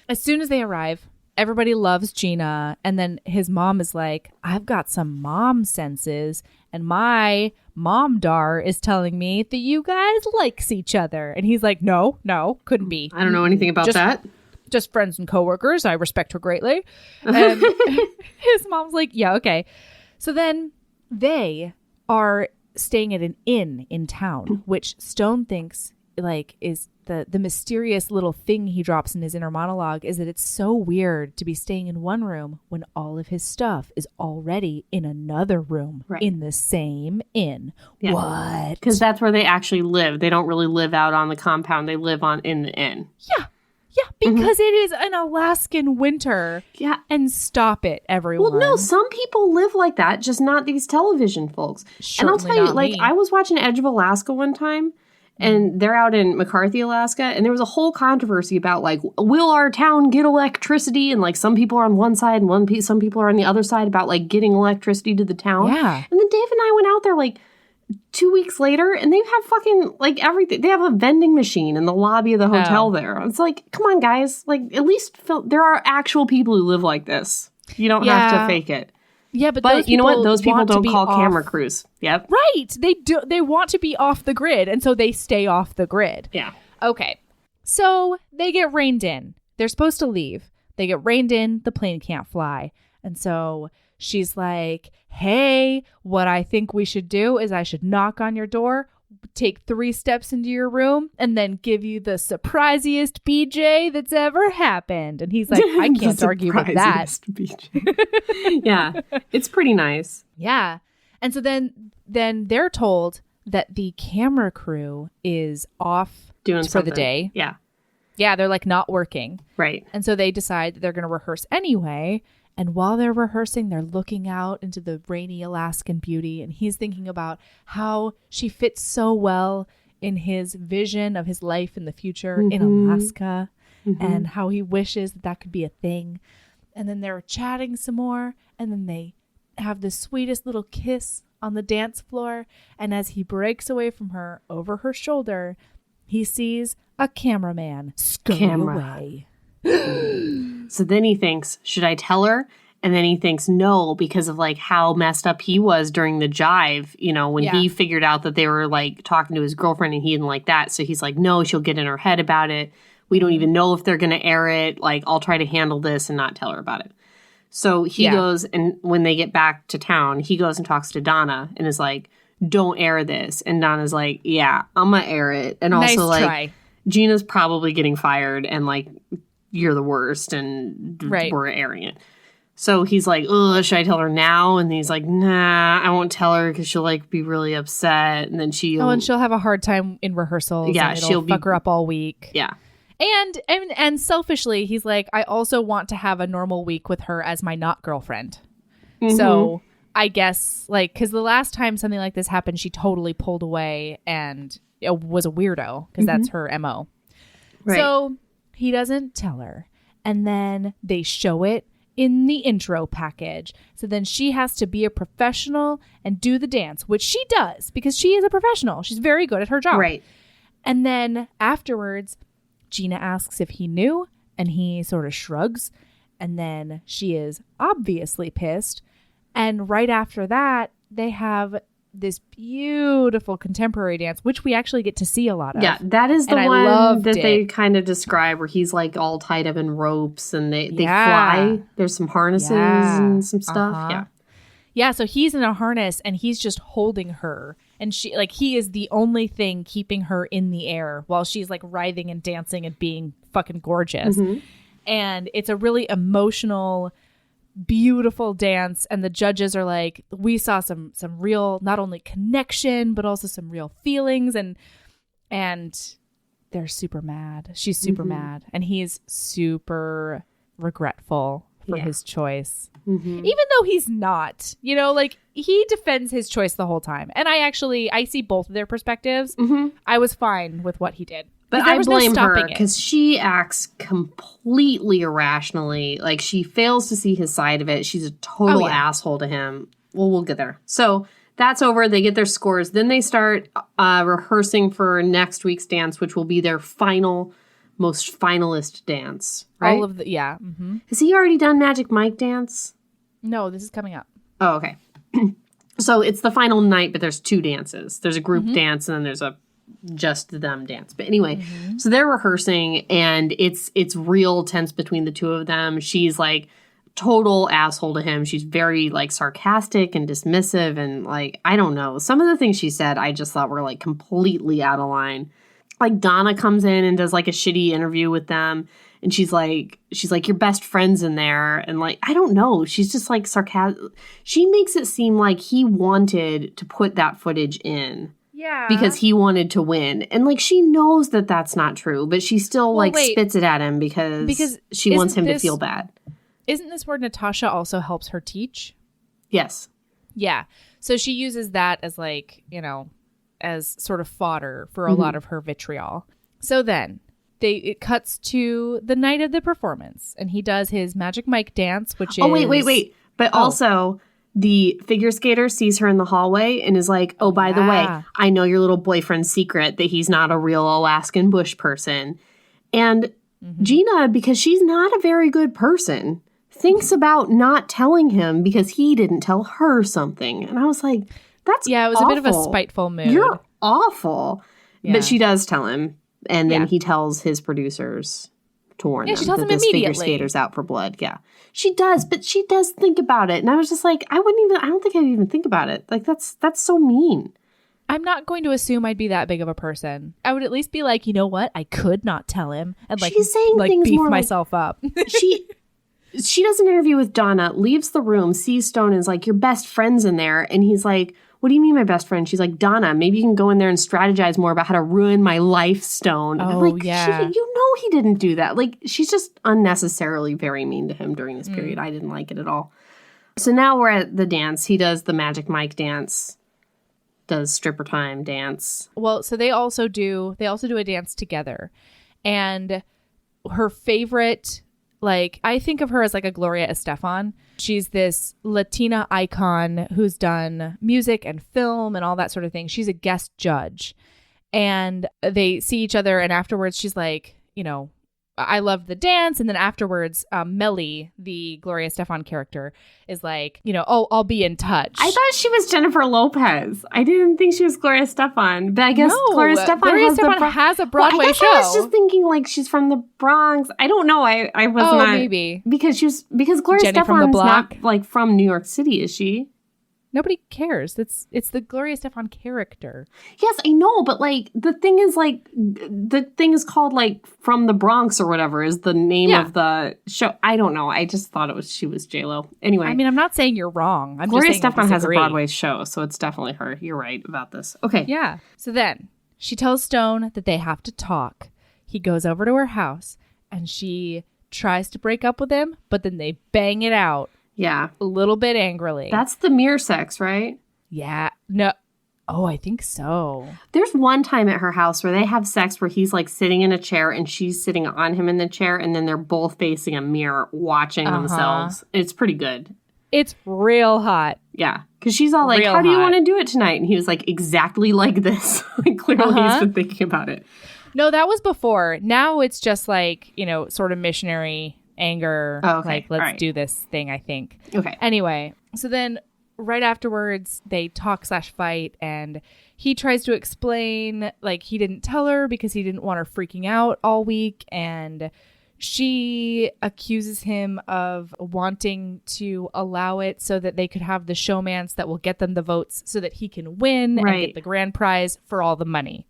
As soon as they arrive, everybody loves Gina. And then his mom is like, I've got some mom senses. And my momdar is telling me that you guys likes each other. And he's like, no, couldn't be. I don't know anything about that. Just friends and coworkers. I respect her greatly. And his mom's like, yeah, okay. So then they are staying at an inn in town, which Stone thinks like is the mysterious little thing he drops in his inner monologue is that it's so weird to be staying in one room when all of his stuff is already in another room in the same inn. Yeah. What? Because that's where they actually live. They don't really live out on the compound. They live in the inn. Yeah. Yeah, because it is an Alaskan winter. Yeah. And stop it, everyone. Well, no, some people live like that, just not these television folks. And I'll tell you, like, I was watching Edge of Alaska one time, and they're out in McCarthy, Alaska, and there was a whole controversy about, like, will our town get electricity? And, like, some people are on one side and some people are on the other side about, like, getting electricity to the town. Yeah. And then Dave and I went out there, like, 2 weeks later, and they have fucking, like, everything. They have a vending machine in the lobby of the hotel there. It's like, come on, guys. Like, at least there are actual people who live like this. You don't have to fake it. Yeah, but you know what? Those people don't call camera crews. Yep. Right. They do. They want to be off the grid, and so they stay off the grid. Yeah. Okay. So they get reined in. They're supposed to leave. They get reined in. The plane can't fly. And so she's like, hey, what I think we should do is I should knock on your door, take 3 steps into your room, and then give you the surprisiest BJ that's ever happened. And he's like, I can't argue with that. BJ. Yeah, it's pretty nice. Yeah. And so then they're told that the camera crew is off doing for something. the day. Yeah. Yeah, they're like not working. Right. And so they decide that they're going to rehearse anyway. And while they're rehearsing, they're looking out into the rainy Alaskan beauty. And he's thinking about how she fits so well in his vision of his life in the future in Alaska, and how he wishes that could be a thing. And then they're chatting some more. And then they have the sweetest little kiss on the dance floor. And as he breaks away from her over her shoulder, he sees a cameraman scurry away. So then he thinks, should I tell her? And then he thinks no, because of like how messed up he was during the jive, you know, when he figured out that they were like talking to his girlfriend and he didn't like that. So he's like, no, she'll get in her head about it. We don't even know if they're going to air it. Like, I'll try to handle this and not tell her about it. So he goes, and when they get back to town, he goes and talks to Donna and is like, don't air this. And Donna's like, yeah, I'm going to air it. And also like, Gina's probably getting fired and like, you're the worst and we're airing it. So he's like, oh, should I tell her now? And he's like, nah, I won't tell her because she'll like be really upset. And then and she'll have a hard time in rehearsals. Yeah, and she'll fuck her up all week. Yeah. And selfishly, he's like, I also want to have a normal week with her as my not girlfriend. So I guess like, because the last time something like this happened, she totally pulled away and was a weirdo because that's her MO. Right. So he doesn't tell her. And then they show it in the intro package. So then she has to be a professional and do the dance, which she does because she is a professional. She's very good at her job. Right. And then afterwards, Gina asks if he knew, and he sort of shrugs. And then she is obviously pissed. And right after that, they have this beautiful contemporary dance, which we actually get to see a lot of. Yeah, that is the one that they kind of describe where he's like all tied up in ropes and they fly. There's some harnesses and some stuff. Yeah, so he's in a harness and he's just holding her. And she like he is the only thing keeping her in the air while she's like writhing and dancing and being fucking gorgeous. And it's a really emotional, beautiful dance, and the judges are like, we saw some real not only connection but also some real feelings, and they're super mad. She's super mad, and he's super regretful for his choice, even though he's not, you know, like he defends his choice the whole time, and I see both of their perspectives. I was fine with what he did. But I blame her because she acts completely irrationally. Like, she fails to see his side of it. She's a total asshole to him. Well, we'll get there. So that's over. They get their scores. Then they start rehearsing for next week's dance, which will be their most finalist dance. Right? All of the, Has he already done Magic Mike dance? No, this is coming up. Oh, okay. So it's the final night, but there's 2 dances. There's a group dance, and then there's a just them dance. But anyway, so they're rehearsing and it's real tense between the two of them. She's like total asshole to him. She's very like sarcastic and dismissive and like, I don't know. Some of the things she said I just thought were like completely out of line. Like Donna comes in and does like a shitty interview with them and she's like your best friend's in there, and like I don't know, she's just like sarcastic. She makes it seem like he wanted to put that footage in. Yeah. Because he wanted to win. And, like, she knows that that's not true, but she still, spits it at him because she wants him to feel bad. Isn't this where Natasha also helps her teach? Yes. Yeah. So she uses that as, as sort of fodder for a lot of her vitriol. So then it cuts to the night of the performance, and he does his Magic Mike dance, which is... Oh, wait. But also... The figure skater sees her in the hallway and is like, oh, by the way, I know your little boyfriend's secret that he's not a real Alaskan bush person. And Gina, because she's not a very good person, thinks about not telling him because he didn't tell her something. And I was like, that's it was awful. A bit of a spiteful mood. You're awful. Yeah. But she does tell him. And then he tells his producers to warn them she tells that him this figure immediately. skater's out for blood. Yeah. She does, but she does think about it. And I was just like, I don't think I'd even think about it. Like, that's so mean. I'm not going to assume I'd be that big of a person. I would at least be like, you know what? I could not tell him and she's saying things beef more myself up. She does an interview with Donna, leaves the room, sees Stone, and is like, your best friend's in there. And he's like, what do you mean my best friend? She's like, Donna, maybe you can go in there and strategize more about how to ruin my life, Stone. And I'm like, yeah. You know he didn't do that. Like, she's just unnecessarily very mean to him during this period. I didn't like it at all. So now we're at the dance. He does the Magic Mike dance, does stripper time dance. Well, so they also do a dance together. And her favorite... I think of her as a Gloria Estefan. She's this Latina icon who's done music and film and all that sort of thing. She's a guest judge. And they see each other, and afterwards she's like, I love the dance. And then afterwards, Melly, the Gloria Estefan character, is like, I'll be in touch. I thought she was Jennifer Lopez. I didn't think she was Gloria Estefan. But I guess Gloria Estefan has a Broadway show. I was just thinking she's from the Bronx. I don't know. I was not. Maybe. Because Gloria Jenny Estefan's not from New York City, is she? Nobody cares. It's the Gloria Estefan character. Yes, I know, but the thing is called From the Bronx or whatever is the name of the show. I don't know. I just thought she was J-Lo. Anyway. I mean, I'm not saying you're wrong. Gloria just saying Estefan has a Broadway show, so it's definitely her. You're right about this. Okay. Yeah. So then she tells Stone that they have to talk. He goes over to her house and she tries to break up with him, but then they bang it out. Yeah. A little bit angrily. That's the mirror sex, right? Yeah. No. Oh, I think so. There's one time at her house where they have sex where he's sitting in a chair and she's sitting on him in the chair, and then they're both facing a mirror watching themselves. It's pretty good. It's real hot. Yeah. Because she's all like, how do you want to do it tonight? And he was like, exactly like this. Clearly he's been thinking about it. No, that was before. Now it's just sort of missionary anger. Oh, okay. Let's do this thing, I think. Okay. Anyway, so then right afterwards, they talk/fight, and he tries to explain, he didn't tell her because he didn't want her freaking out all week, and she accuses him of wanting to allow it so that they could have the showmance that will get them the votes so that he can win and get the grand prize for all the money.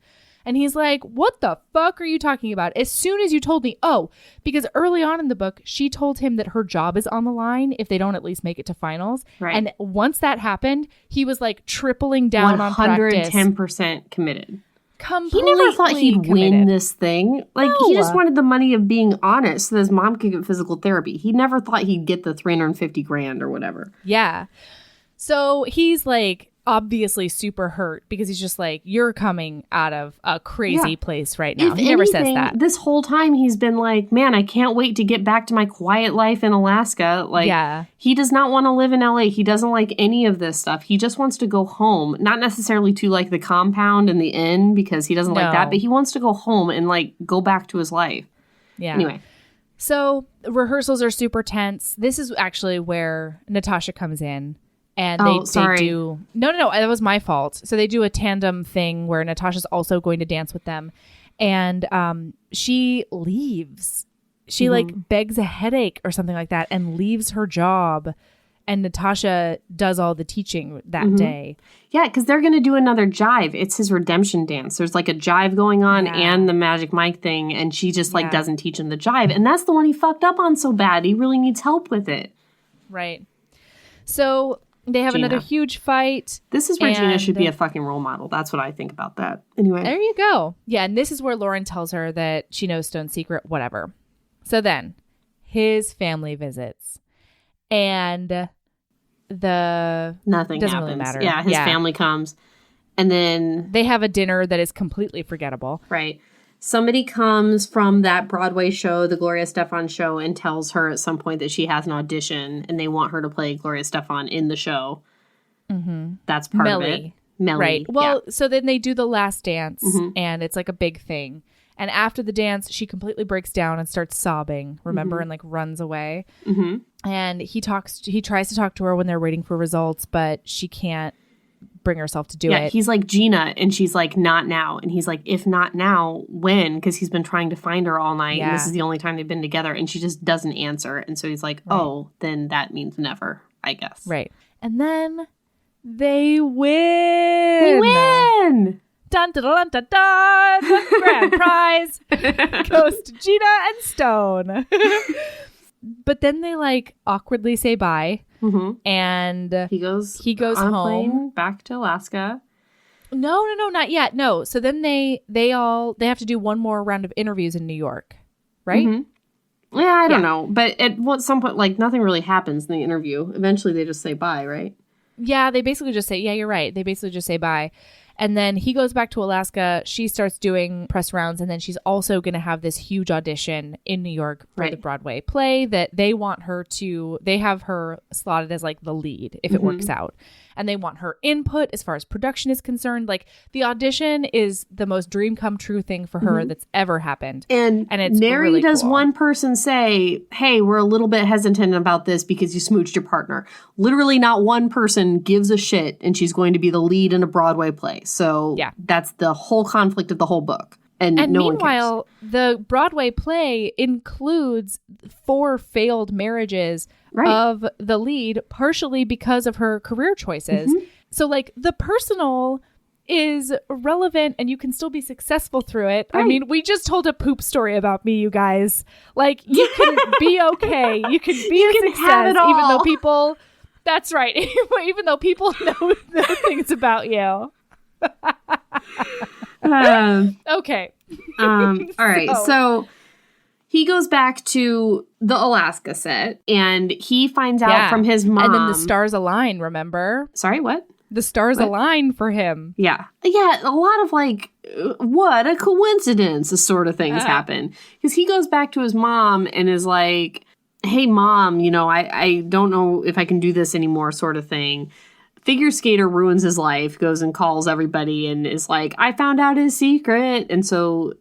And he's like, what the fuck are you talking about? As soon as you told me, because early on in the book, she told him that her job is on the line if they don't at least make it to finals. Right. And once that happened, he was tripling down on practice. 110% committed. Completely He never thought he'd win this thing. No. He just wanted the money of being honest so his mom could get physical therapy. He never thought he'd get the $350,000 or whatever. Yeah. So he's obviously super hurt because he's just you're coming out of a crazy place right now. He never says that. This whole time he's been like, man, I can't wait to get back to my quiet life in Alaska. He does not want to live in LA. He doesn't like any of this stuff. He just wants to go home. Not necessarily to the compound and the inn because he doesn't like that, but he wants to go home and go back to his life. Yeah. Anyway. So rehearsals are super tense. This is actually where Natasha comes in. And they do... No, that was my fault. So they do a tandem thing where Natasha's also going to dance with them. And she leaves. She begs a headache or something like that and leaves her job. And Natasha does all the teaching that day. Yeah, because they're going to do another jive. It's his redemption dance. There's a jive going on and the Magic Mike thing. And she just doesn't teach him the jive. And that's the one he fucked up on so bad. He really needs help with it. Right. So... They have Gina. another huge fight. This is where Gina should be a fucking role model. That's what I think about that. Anyway. There you go. Yeah, and this is where Lauren tells her that she knows Stone's secret, whatever. So then, his family visits. And nothing doesn't happens. really matter. Yeah, his family comes. And then they have a dinner that is completely forgettable. Right. Somebody comes from that Broadway show, the Gloria Estefan show, and tells her at some point that she has an audition and they want her to play Gloria Estefan in the show. Mm-hmm. That's part of it. Melly. Right. Well, so then they do the last dance and it's like a big thing. And after the dance, she completely breaks down and starts sobbing, remember, and like runs away. Mm-hmm. And he tries to talk to her when they're waiting for results, but she can't bring herself to do it. He's like, Gina, and she's like, not now. And he's like, if not now, when? Because he's been trying to find her all night, and this is the only time they've been together, and she just doesn't answer. And so he's like, oh, then that means never, I guess. Right. And then they win. They win! Dun, dun, dun, dun, dun. Grand prize goes to Gina and Stone. But then they like awkwardly say bye. Mm-hmm. And he goes on home, a plane back to Alaska. No, not yet. No. So then they have to do one more round of interviews in New York, right? Mm-hmm. Yeah, I don't know, but at some point, like nothing really happens in the interview. Eventually, they just say bye, right? Yeah, they basically just say, yeah, you're right. They basically just say bye. And then he goes back to Alaska. She starts doing press rounds. And then she's also going to have this huge audition in New York for the Broadway play that they want her to, they have her slotted as like the lead if it works out. And they want her input as far as production is concerned. Like the audition is the most dream come true thing for her that's ever happened. And it's nary really does cool. one person say, hey, we're a little bit hesitant about this because you smooched your partner. Literally not one person gives a shit, and she's going to be the lead in a Broadway play. So that's the whole conflict of the whole book. And no meanwhile, the Broadway play includes 4 failed marriages of the lead, partially because of her career choices. So, like, the personal is relevant and you can still be successful through it. I mean, we just told a poop story about me, you guys. Like, you can be okay. You can be a success, even though people... That's right. Even though people know things about you. Okay. All right. So he goes back to the Alaska set and he finds out from his mom. And then the stars align, remember? Sorry, what? The stars align for him. Yeah. Yeah. A lot of like, what a coincidence, sort of things happen. Because he goes back to his mom and is like, hey, mom, you know, I don't know if I can do this anymore, sort of thing. Figure skater ruins his life, goes and calls everybody and is like, I found out his secret. And so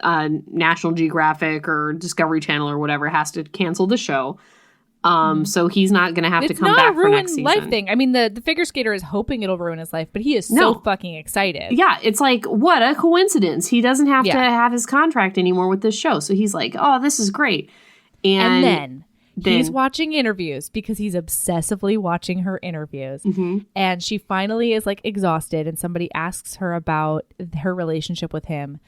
National Geographic or Discovery Channel or whatever has to cancel the show. So he's not going to have to come back for next season. It's not a ruined life thing. I mean, the figure skater is hoping it'll ruin his life, but he is so fucking excited. Yeah, it's like, what a coincidence. He doesn't have to have his contract anymore with this show. So he's like, oh, this is great. And then he's watching interviews because he's obsessively watching her interviews. And she finally is like exhausted and somebody asks her about her relationship with him.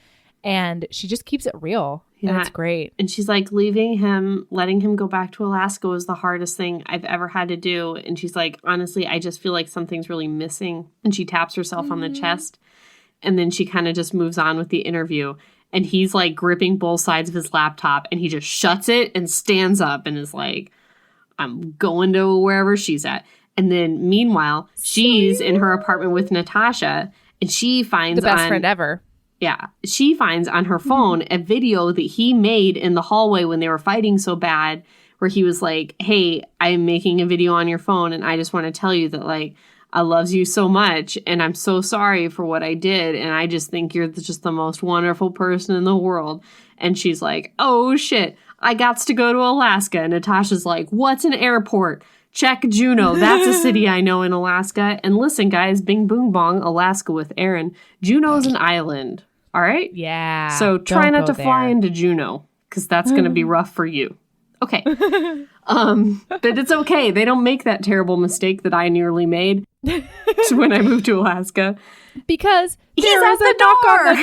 And she just keeps it real. Yeah. And it's great. And she's like, leaving him, letting him go back to Alaska was the hardest thing I've ever had to do. And she's like, honestly, I just feel like something's really missing. And she taps herself on the chest. And then she kind of just moves on with the interview. And he's like gripping both sides of his laptop and he just shuts it and stands up and is like, I'm going to wherever she's at. And then meanwhile, she's in her apartment with Natasha and she finds the best friend ever. Yeah. She finds on her phone a video that he made in the hallway when they were fighting so bad where he was like, hey, I'm making a video on your phone and I just want to tell you that like, I loves you so much, and I'm so sorry for what I did, and I just think you're just the most wonderful person in the world. And she's like, oh, shit, I gots to go to Alaska. And Natasha's like, what's an airport? Check Juneau. That's a city I know in Alaska. And listen, guys, bing, boom, bong, Alaska with Erin. Juneau's an island, all right? Yeah. So try not to fly into Juneau, because that's going to be rough for you. Okay. But it's okay. They don't make that terrible mistake that I nearly made when I moved to Alaska. Because there is a knock on the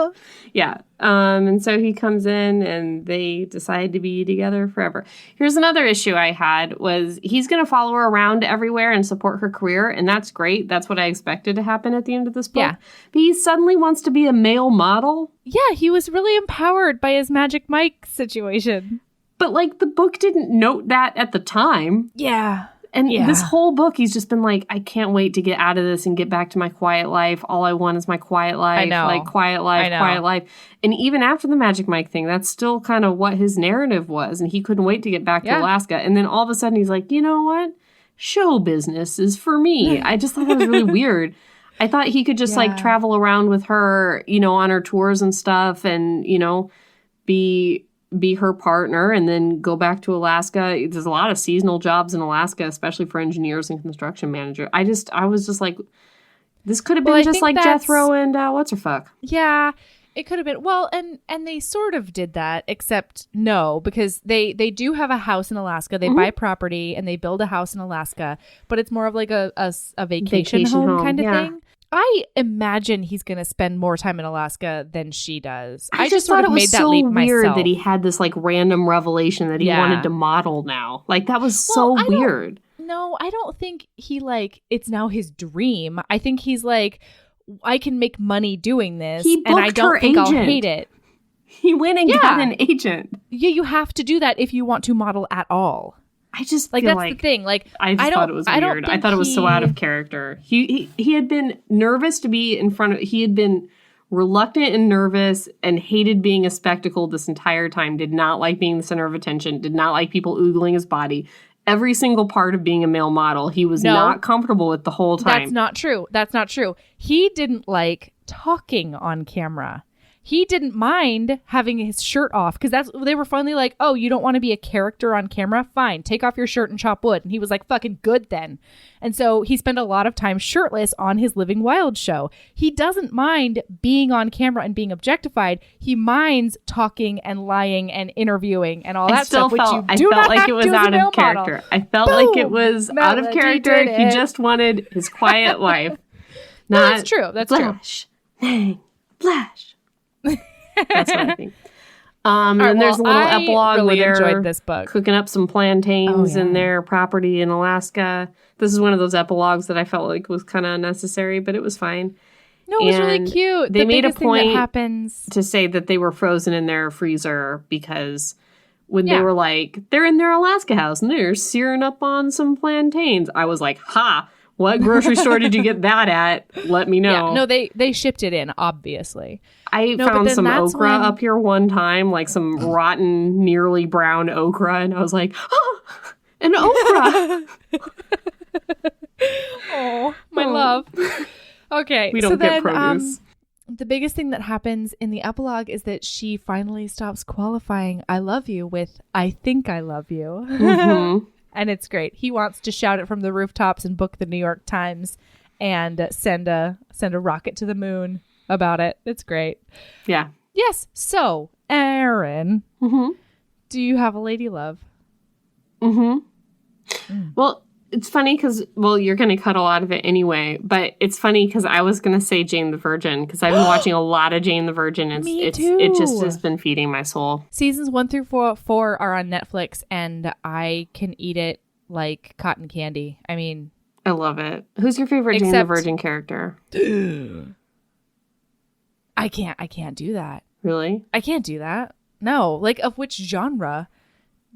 door. Yeah. And so he comes in and they decide to be together forever. Here's another issue I had was he's going to follow her around everywhere and support her career. And that's great. That's what I expected to happen at the end of this book. Yeah. But he suddenly wants to be a male model. Yeah, he was really empowered by his Magic Mike situation. But like the book didn't note that at the time. Yeah. And this whole book, he's just been like, I can't wait to get out of this and get back to my quiet life. All I want is my quiet life. I know. Like, quiet life, quiet life. And even after the Magic Mike thing, that's still kind of what his narrative was. And he couldn't wait to get back to Alaska. And then all of a sudden, he's like, you know what? Show business is for me. I just thought that was really weird. I thought he could just, like, travel around with her, you know, on her tours and stuff and, you know, be her partner and then go back to Alaska. There's a lot of seasonal jobs in Alaska, especially for engineers and construction manager. I was just like, this could have been just like Jethro and what's her fuck. Yeah, it could have been. Well, and they sort of did that, except no, because they do have a house in Alaska. They buy property and they build a house in Alaska, but it's more of like a vacation home kind of thing. I imagine he's going to spend more time in Alaska than she does. I just thought it was so weird that he had this like random revelation that he wanted to model now. Like that was so weird. No, I don't think he like it's now his dream. I think he's like, I can make money doing this, and I don't think I'll hate it. He went and got an agent. Yeah, you have to do that if you want to model at all. I just like feel that's the thing. Like I thought it was weird. I thought it was so out of character. He had been nervous to be in front of. He had been reluctant and nervous and hated being a spectacle this entire time. Did not like being the center of attention. Did not like people oogling his body. Every single part of being a male model, he was not comfortable with the whole time. That's not true. That's not true. He didn't like talking on camera. He didn't mind having his shirt off because they were finally like, oh, you don't want to be a character on camera? Fine, take off your shirt and chop wood. And he was like, fucking good then. And so he spent a lot of time shirtless on his Living Wild show. He doesn't mind being on camera and being objectified. He minds talking and lying and interviewing and all that stuff. I felt like it was out of character. I felt like it was out of character. He just wanted his quiet life. That's true. That's flash, bang, flash. That's what I think. And there's a little epilogue where they're enjoyed this book. Cooking up some plantains in their property in Alaska. This is one of those epilogues that I felt like was kind of unnecessary, but it was fine. No, it was really cute. They made a point to say that they were frozen in their freezer because when they were like, they're in their Alaska house and they're searing up on some plantains. I was like, ha! What grocery store did you get that at? Let me know. Yeah, no, they shipped it in, obviously. I found some okra up here one time, like some rotten, nearly brown okra, and I was like, oh, an okra! Oh, my love. Okay, we don't get produce. The biggest thing that happens in the epilogue is that she finally stops qualifying I love you with I think I love you. Mm-hmm. And it's great. He wants to shout it from the rooftops and book the New York Times and send a rocket to the moon about it. It's great. Yeah. Yes. So, Erin, do you have a lady love? Well, it's funny because, you're going to cut a lot of it anyway, but it's funny because I was going to say Jane the Virgin because I've been watching a lot of Jane the Virgin and it just has been feeding my soul. Seasons 1 through 4 are on Netflix and I can eat it like cotton candy. I mean, I love it. Who's your favorite Jane the Virgin character? I can't do that. Really? I can't do that. No. Like, of which genre?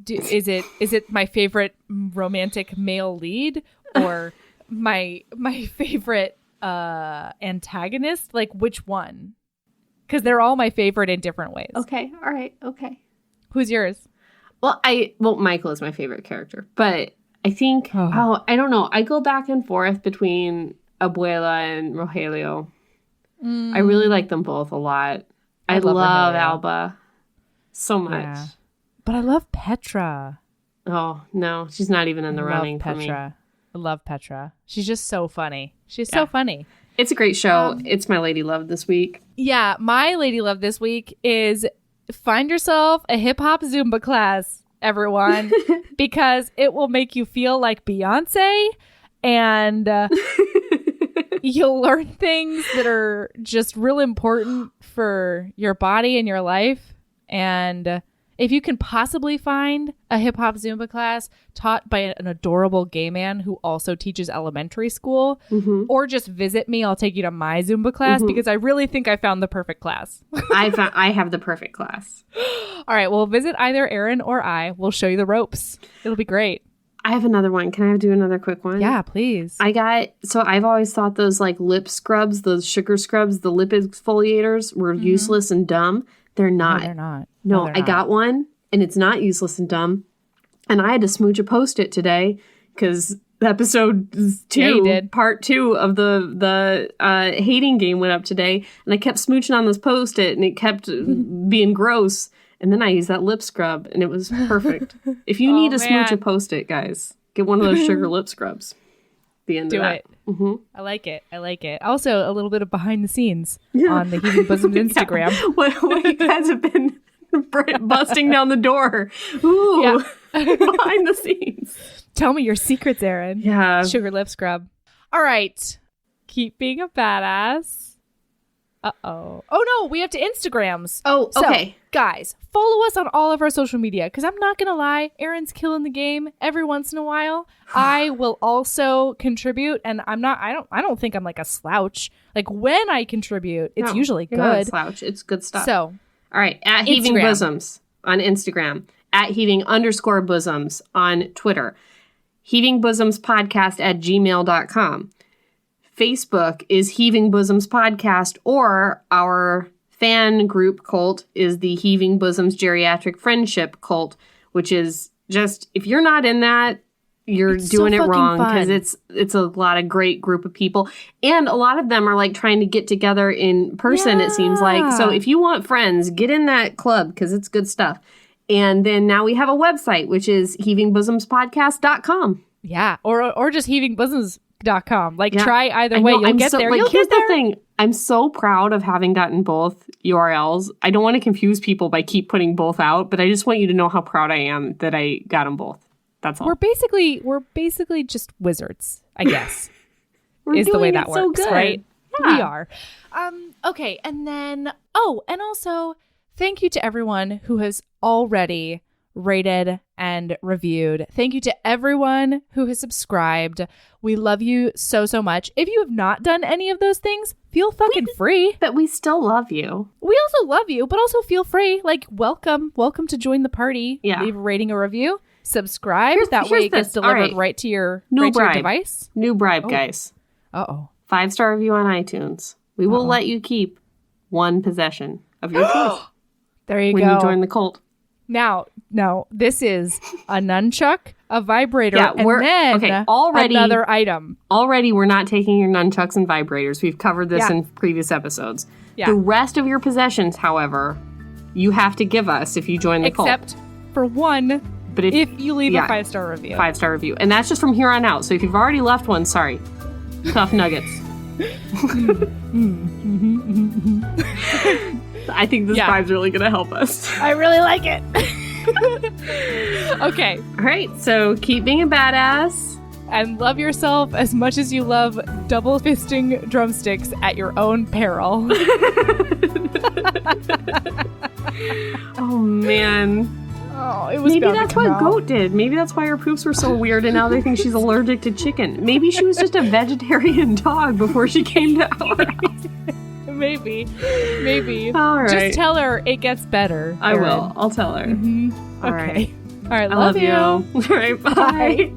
Is it my favorite romantic male lead or my favorite antagonist? Like, which one? Because they're all my favorite in different ways. Okay. All right. Okay. Who's yours? Well, Michael is my favorite character, but I think I don't know. I go back and forth between Abuela and Rogelio. I really like them both a lot. I love Alba so much. Yeah. But I love Petra. Oh, no. She's not even in the running for me. I love Petra. She's just so funny. She's so funny. It's a great show. It's my lady love this week. Yeah, my lady love this week is find yourself a hip-hop Zumba class, everyone, because it will make you feel like Beyonce and You'll learn things that are just real important for your body and your life. And if you can possibly find a hip hop Zumba class taught by an adorable gay man who also teaches elementary school, or just visit me, I'll take you to my Zumba class because I really think I found the perfect class. I have the perfect class. All right, well, visit either Erin or I. We'll show you the ropes. It'll be great. I have another one. Can I do another quick one? Yeah, please. I've always thought those like lip scrubs, those sugar scrubs, the lip exfoliators were useless and dumb. They're not. No, they're not. No, they're I not. got one and it's not useless and dumb. And I had to smooch a Post-it today because episode 2, part 2 of the hating game went up today. And I kept smooching on this Post-it and it kept being gross. And then I used that lip scrub and it was perfect. If you need to smooch a Post-it, guys, get one of those sugar lip scrubs. The end of that. Do it. I like it. I like it. Also, a little bit of behind the scenes on the Heaving Bosoms Instagram. What you guys have been busting down the door. Ooh, behind the scenes. Tell me your secrets, Erin. Yeah. Sugar lip scrub. All right. Keep being a badass. Uh-oh. Oh, no. We have to Instagrams. Oh, okay. So, guys, follow us on all of our social media because I'm not going to lie. Erin's killing the game every once in a while. I will also contribute, and I don't think I'm like a slouch. Like when I contribute, it's usually you're not a good. slouch. It's good stuff. So, all right. At Heaving Instagram. Bosoms on Instagram. At Heaving_Bosoms on Twitter. HeavingBosomsPodcast at gmail.com. Facebook is Heaving Bosoms Podcast, or our fan group cult is the Heaving Bosoms Geriatric Friendship Cult, which is just, if you're not in that, you're doing it wrong because it's a lot of great group of people. And a lot of them are like trying to get together in person, it seems like. So if you want friends, get in that club because it's good stuff. And then now we have a website, which is heavingbosomspodcast.com. yeah. Or just heavingbosoms.com. Like try either way. You'll I'm get so, there. Like, You'll here's get there. the thing. I'm so proud of having gotten both URLs. I don't want to confuse people by keep putting both out, but I just want you to know how proud I am that I got them both. That's all. We're basically just wizards, I guess. is the way that works, so good. right? Yeah. We are. Okay, and then and also thank you to everyone who has already rated and reviewed. Thank you to everyone who has subscribed. We love you so much. If you have not done any of those things, feel fucking free. But we still love you. We also love you, but also feel free. Like, welcome to join the party. Yeah. Leave a rating or review. Subscribe. That way it gets delivered right to your device. New bribe, guys. 5-star review on iTunes. We will let you keep one possession of your choice. There you go. When you join the cult. Now, this is a nunchuck, a vibrator, and then another item. Already, we're not taking your nunchucks and vibrators. We've covered this in previous episodes. Yeah. The rest of your possessions, however, you have to give us if you join the cult. Except for one, but if you leave a 5-star review. 5-star review. And that's just from here on out. So if you've already left one, sorry. Tough nuggets. I think this vibe's really going to help us. I really like it. Okay. All right. So keep being a badass. And love yourself as much as you love double fisting drumsticks at your own peril. Oh, man. Oh, it was Maybe that's what Goat did. Maybe that's why her poops were so weird and now they think she's allergic to chicken. Maybe she was just a vegetarian dog before she came to our house. Maybe. All right. Just tell her it gets better. I will. I'll tell her. Mm-hmm. All right. All right. I love you. All right. Bye.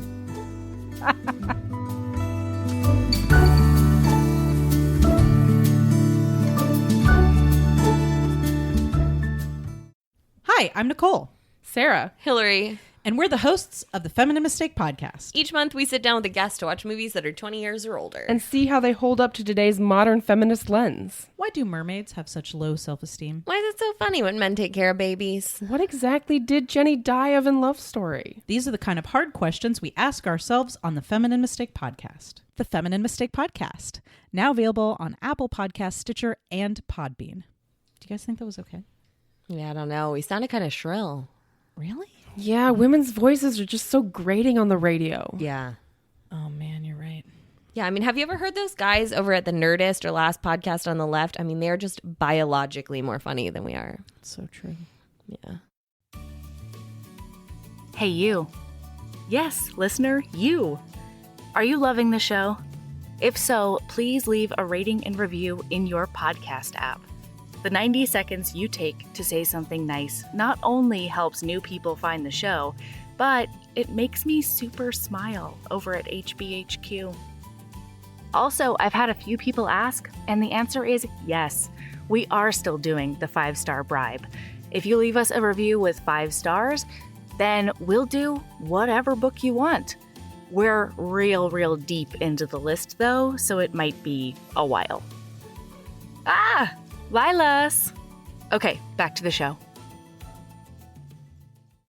Hi, I'm Nicole. Sarah. Hillary. And we're the hosts of the Feminine Mistake podcast. Each month we sit down with a guest to watch movies that are 20 years or older. And see how they hold up to today's modern feminist lens. Why do mermaids have such low self-esteem? Why is it so funny when men take care of babies? What exactly did Jenny die of in Love Story? These are the kind of hard questions we ask ourselves on the Feminine Mistake podcast. The Feminine Mistake podcast, now available on Apple Podcasts, Stitcher, and Podbean. Do you guys think that was okay? Yeah, I don't know. We sounded kind of shrill. Really? Yeah, women's voices are just so grating on the radio. Yeah. Oh, man, you're right. Yeah, I mean, have you ever heard those guys over at the Nerdist or Last Podcast on the Left? I mean, they're just biologically more funny than we are. So true. Yeah. Hey, you. Yes, listener, you. Are you loving the show? If so, please leave a rating and review in your podcast app. The 90 seconds you take to say something nice not only helps new people find the show, but it makes me super smile over at HBHQ. Also, I've had a few people ask, and the answer is yes. We are still doing the 5-star bribe. If you leave us a review with 5 stars, then we'll do whatever book you want. We're real deep into the list, though, so it might be a while. Lilas! Okay, back to the show.